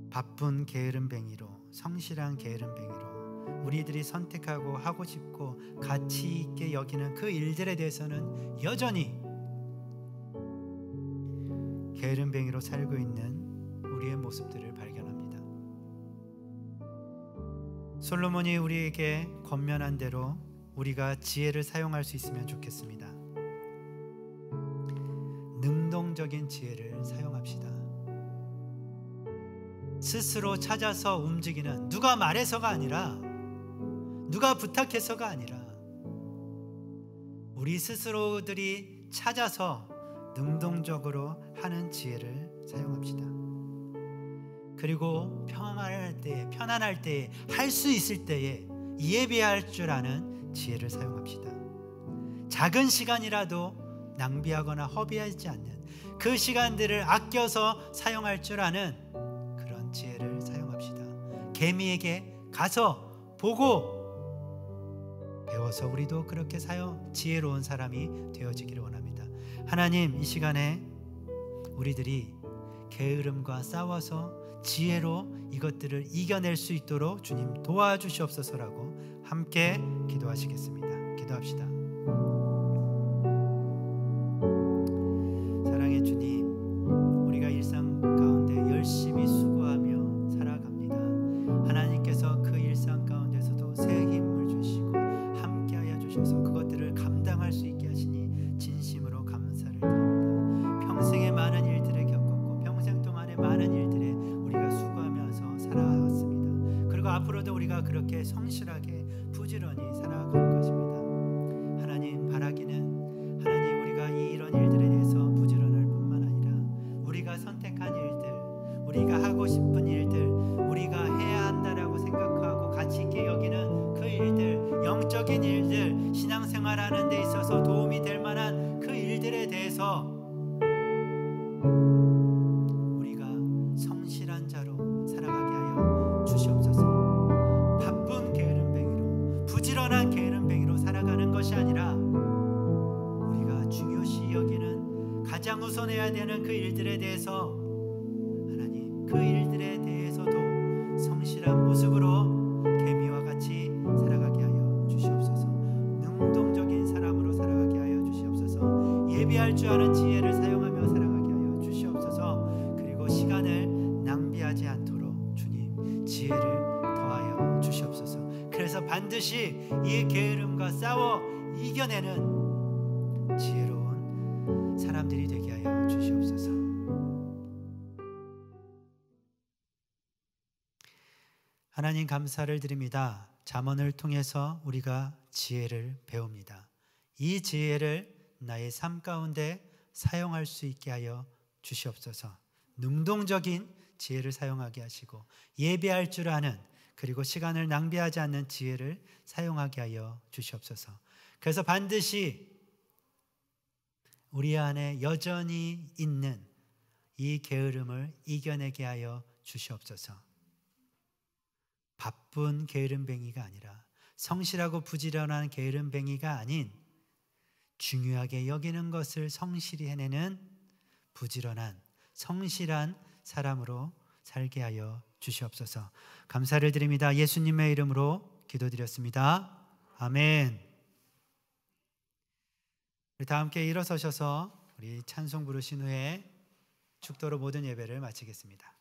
바쁜 게으름뱅이로, 성실한 게으름뱅이로 우리들이 선택하고 하고 싶고 가치 있게 여기는 그 일들에 대해서는 여전히 게으름뱅이로 살고 있는 우리의 모습들을 발견합니다. 솔로몬이 우리에게 권면한 대로 우리가 지혜를 사용할 수 있으면 좋겠습니다. 능동적인 지혜를 사용합시다. 스스로 찾아서 움직이는, 누가 말해서가 아니라, 누가 부탁해서가 아니라 우리 스스로들이 찾아서 능동적으로 하는 지혜를 사용합시다. 그리고 평안할 때에, 편안할 때에, 할 수 있을 때에 예배할 줄 아는 지혜를 사용합시다. 작은 시간이라도 낭비하거나 허비하지 않는 그 시간들을 아껴서 사용할 줄 아는 그런 지혜를 사용합시다. 개미에게 가서 보고 배워서 우리도 그렇게 지혜로운 사람이 되어지기를 원합니다. 하나님, 이 시간에 우리들이 게으름과 싸워서 지혜로 이것들을 이겨낼 수 있도록 주님 도와주시옵소서라고 함께 기도하시겠습니다. 기도합시다. 사랑의 주님, 그리고 앞으로도 우리가 그렇게 성실하게 부지런히 살아갈 것입니다. 하나님, 바라기는 하나님, 우리가 이런 일들에 대해서 부지런할 뿐만 아니라 우리가 선택한 일들, 우리가 하고 싶은 일들, 우리가 해야 한다라고 생각하고 가치 있게 여기는 그 일들, 영적인 일들, 신앙생활하는 데 있어서 도움이 될 만한 그 일들에 대해서 우리가 성실한 자로 살아가게 하여 주시옵소서. 바쁜 게으름뱅이로, 부지런한 게으름뱅이로 살아가는 것이 아니라 우리가 중요시 여기는 가장 우선해야 되는 그 일들에 대해서 하나님, 그 일들에 대해서도 성실한 모습으로 개미와 같이 살아가게 하여 주시옵소서. 능동적인 사람으로 살아가게 하여 주시옵소서. 예비할 줄 아는 지혜를 사용하며 살아가게 하여 주시옵소서. 그리고 시간을 낭비하지 않도록 주님 지혜를 더하여 주시옵소서. 그래서 반드시 이 게으름과 싸워 이겨내는 지혜로운 사람들이 되게 하여 주시옵소서. 하나님, 감사를 드립니다. 잠언을 통해서 우리가 지혜를 배웁니다. 이 지혜를 나의 삶 가운데 사용할 수 있게 하여 주시옵소서. 능동적인 지혜를 사용하게 하시고 예배할 줄 아는, 그리고 시간을 낭비하지 않는 지혜를 사용하게 하여 주시옵소서. 그래서 반드시 우리 안에 여전히 있는 이 게으름을 이겨내게 하여 주시옵소서. 바쁜 게으름뱅이가 아니라, 성실하고 부지런한 게으름뱅이가 아닌, 중요하게 여기는 것을 성실히 해내는 부지런한 성실한 사람으로 살게 하여 주시옵소서. 감사를 드립니다. 예수님의 이름으로 기도드렸습니다. 아멘. 우리 다 함께 일어서셔서 우리 찬송 부르신 후에 축도로 모든 예배를 마치겠습니다.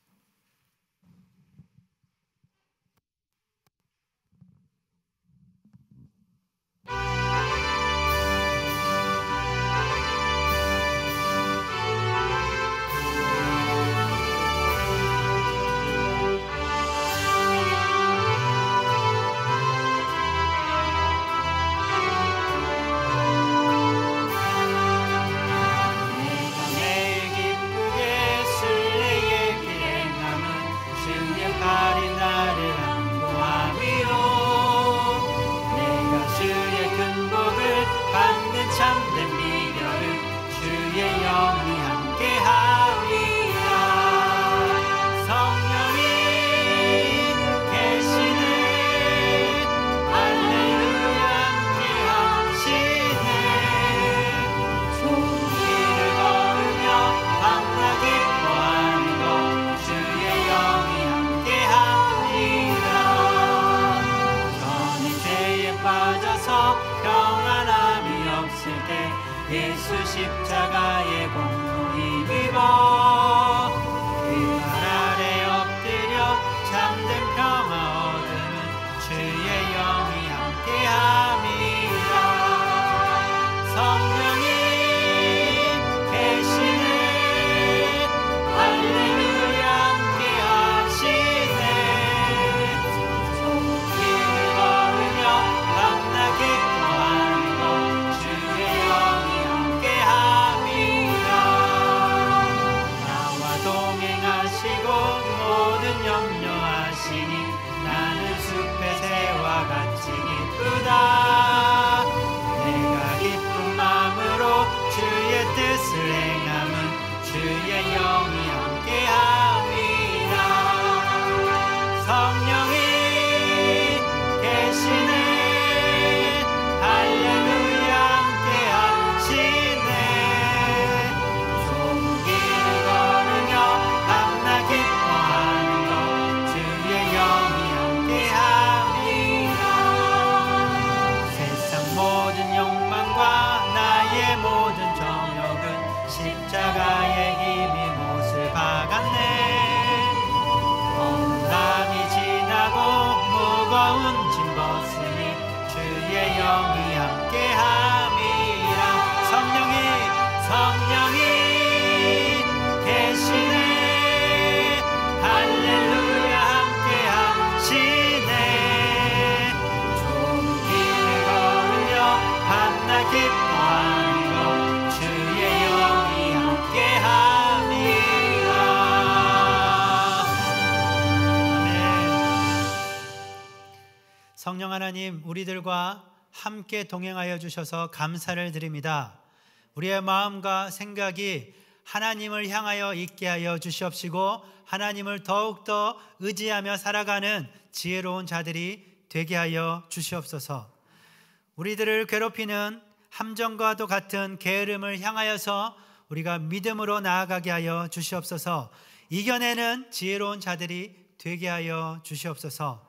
예수 십자가의 공로 힘입어 그 발 아래 엎드려 참된 평화 얻으는 주의 영이 함께함이라. 성령이 계시네 할렐루야 함께하시네. 손길을 걸으며 밤낮 기뻐하는 것 주의 영이 나와 동행하시고 모든 염려하시니 나는 숲의 새와 같이 기쁘다. 내가 기쁜 마음으로 주의 뜻을 행함은 주의 영이 함께함이라. 성령이 계시네 할렐루야 함께하시네. 십자가의 힘이 못을 박았네. 온담이 지나고 성령 하나님, 우리들과 함께 동행하여 주셔서 감사를 드립니다. 우리의 마음과 생각이 하나님을 향하여 있게 하여 주시옵시고 하나님을 더욱더 의지하며 살아가는 지혜로운 자들이 되게 하여 주시옵소서. 우리들을 괴롭히는 함정과도 같은 게으름을 향하여서 우리가 믿음으로 나아가게 하여 주시옵소서. 이겨내는 지혜로운 자들이 되게 하여 주시옵소서.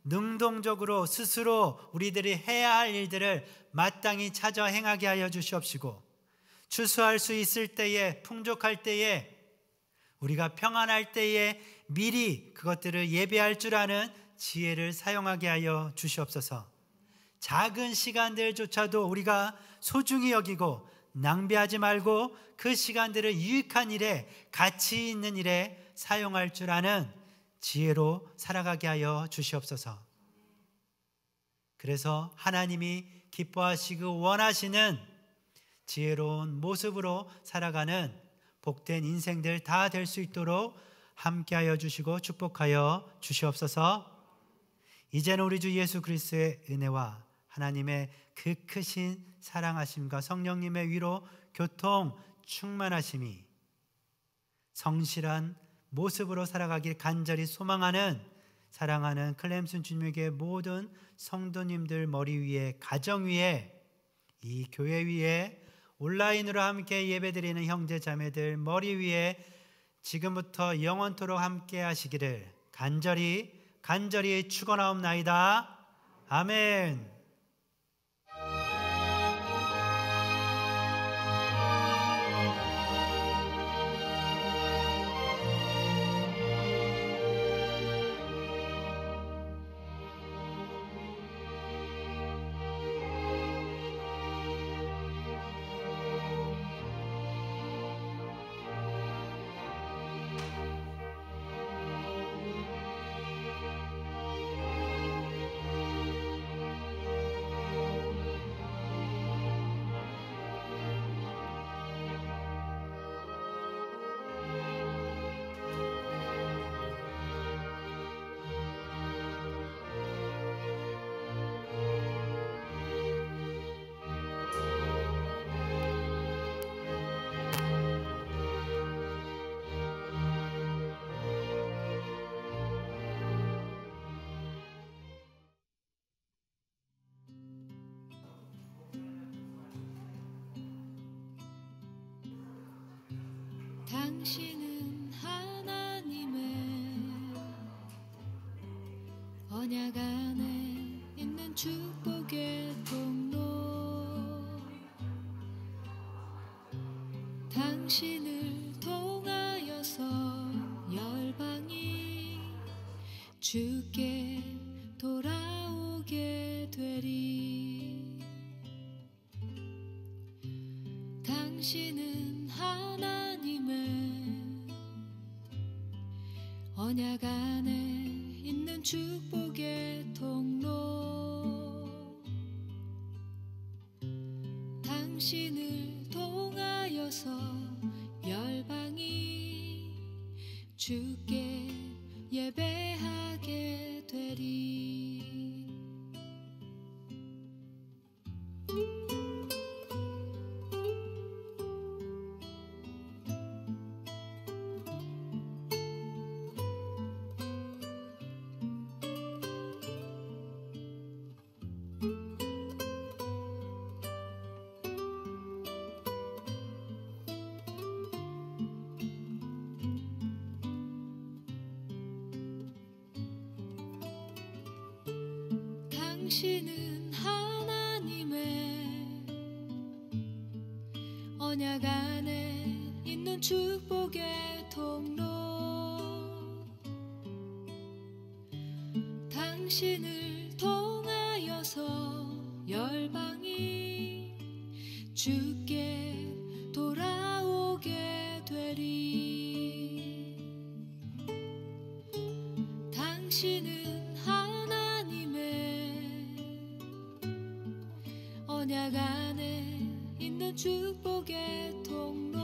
능동적으로 스스로 우리들이 해야 할 일들을 마땅히 찾아 행하게 하여 주시옵시고 추수할 수 있을 때에, 풍족할 때에, 우리가 평안할 때에 미리 그것들을 예배할 줄 아는 지혜를 사용하게 하여 주시옵소서. 작은 시간들조차도 우리가 소중히 여기고 낭비하지 말고 그 시간들을 유익한 일에, 가치 있는 일에 사용할 줄 아는 지혜로 살아가게 하여 주시옵소서. 그래서 하나님이 기뻐하시고 원하시는 지혜로운 모습으로 살아가는 복된 인생들 다 될 수 있도록 함께하여 주시고 축복하여 주시옵소서. 이제는 우리 주 예수 그리스도의 은혜와 하나님의 그 크신 사랑하심과 성령님의 위로 교통 충만하심이 성실한 모습으로 살아가길 간절히 소망하는 사랑하는 클램슨 주님에게 모든 성도님들 머리 위에, 가정 위에, 이 교회 위에, 온라인으로 함께 예배드리는 형제 자매들 머리 위에 지금부터 영원토록 함께 하시기를 간절히 축원하옵나이다. 아멘. 당신은 하나님의 언약 안에 있는 축복의 통로, 당신을 통하여서 열방이 주께 돌아오게 되리. 당신은 하나님의 언약 안에 있는 축복의 통로, 당신을 통하여서 열방이 주께 예배하게 되리. 당신은 하나님의 언약 안에 있는 축복의 통로, 당신을 통하여서 열방이 주께 돌아오게 되리. 당신은 언약 안에 있는 축복의 통로,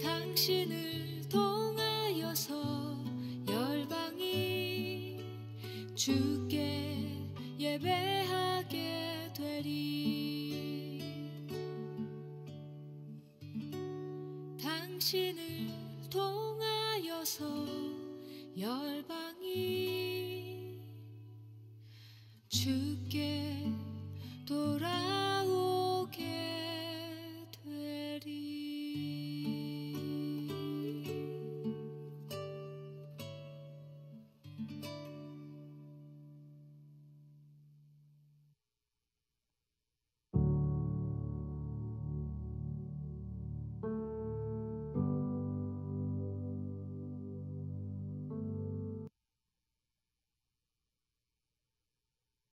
당신을 통하여서 열방이 주께 예배하게 되리. 당신을 통하여서 열방이 주께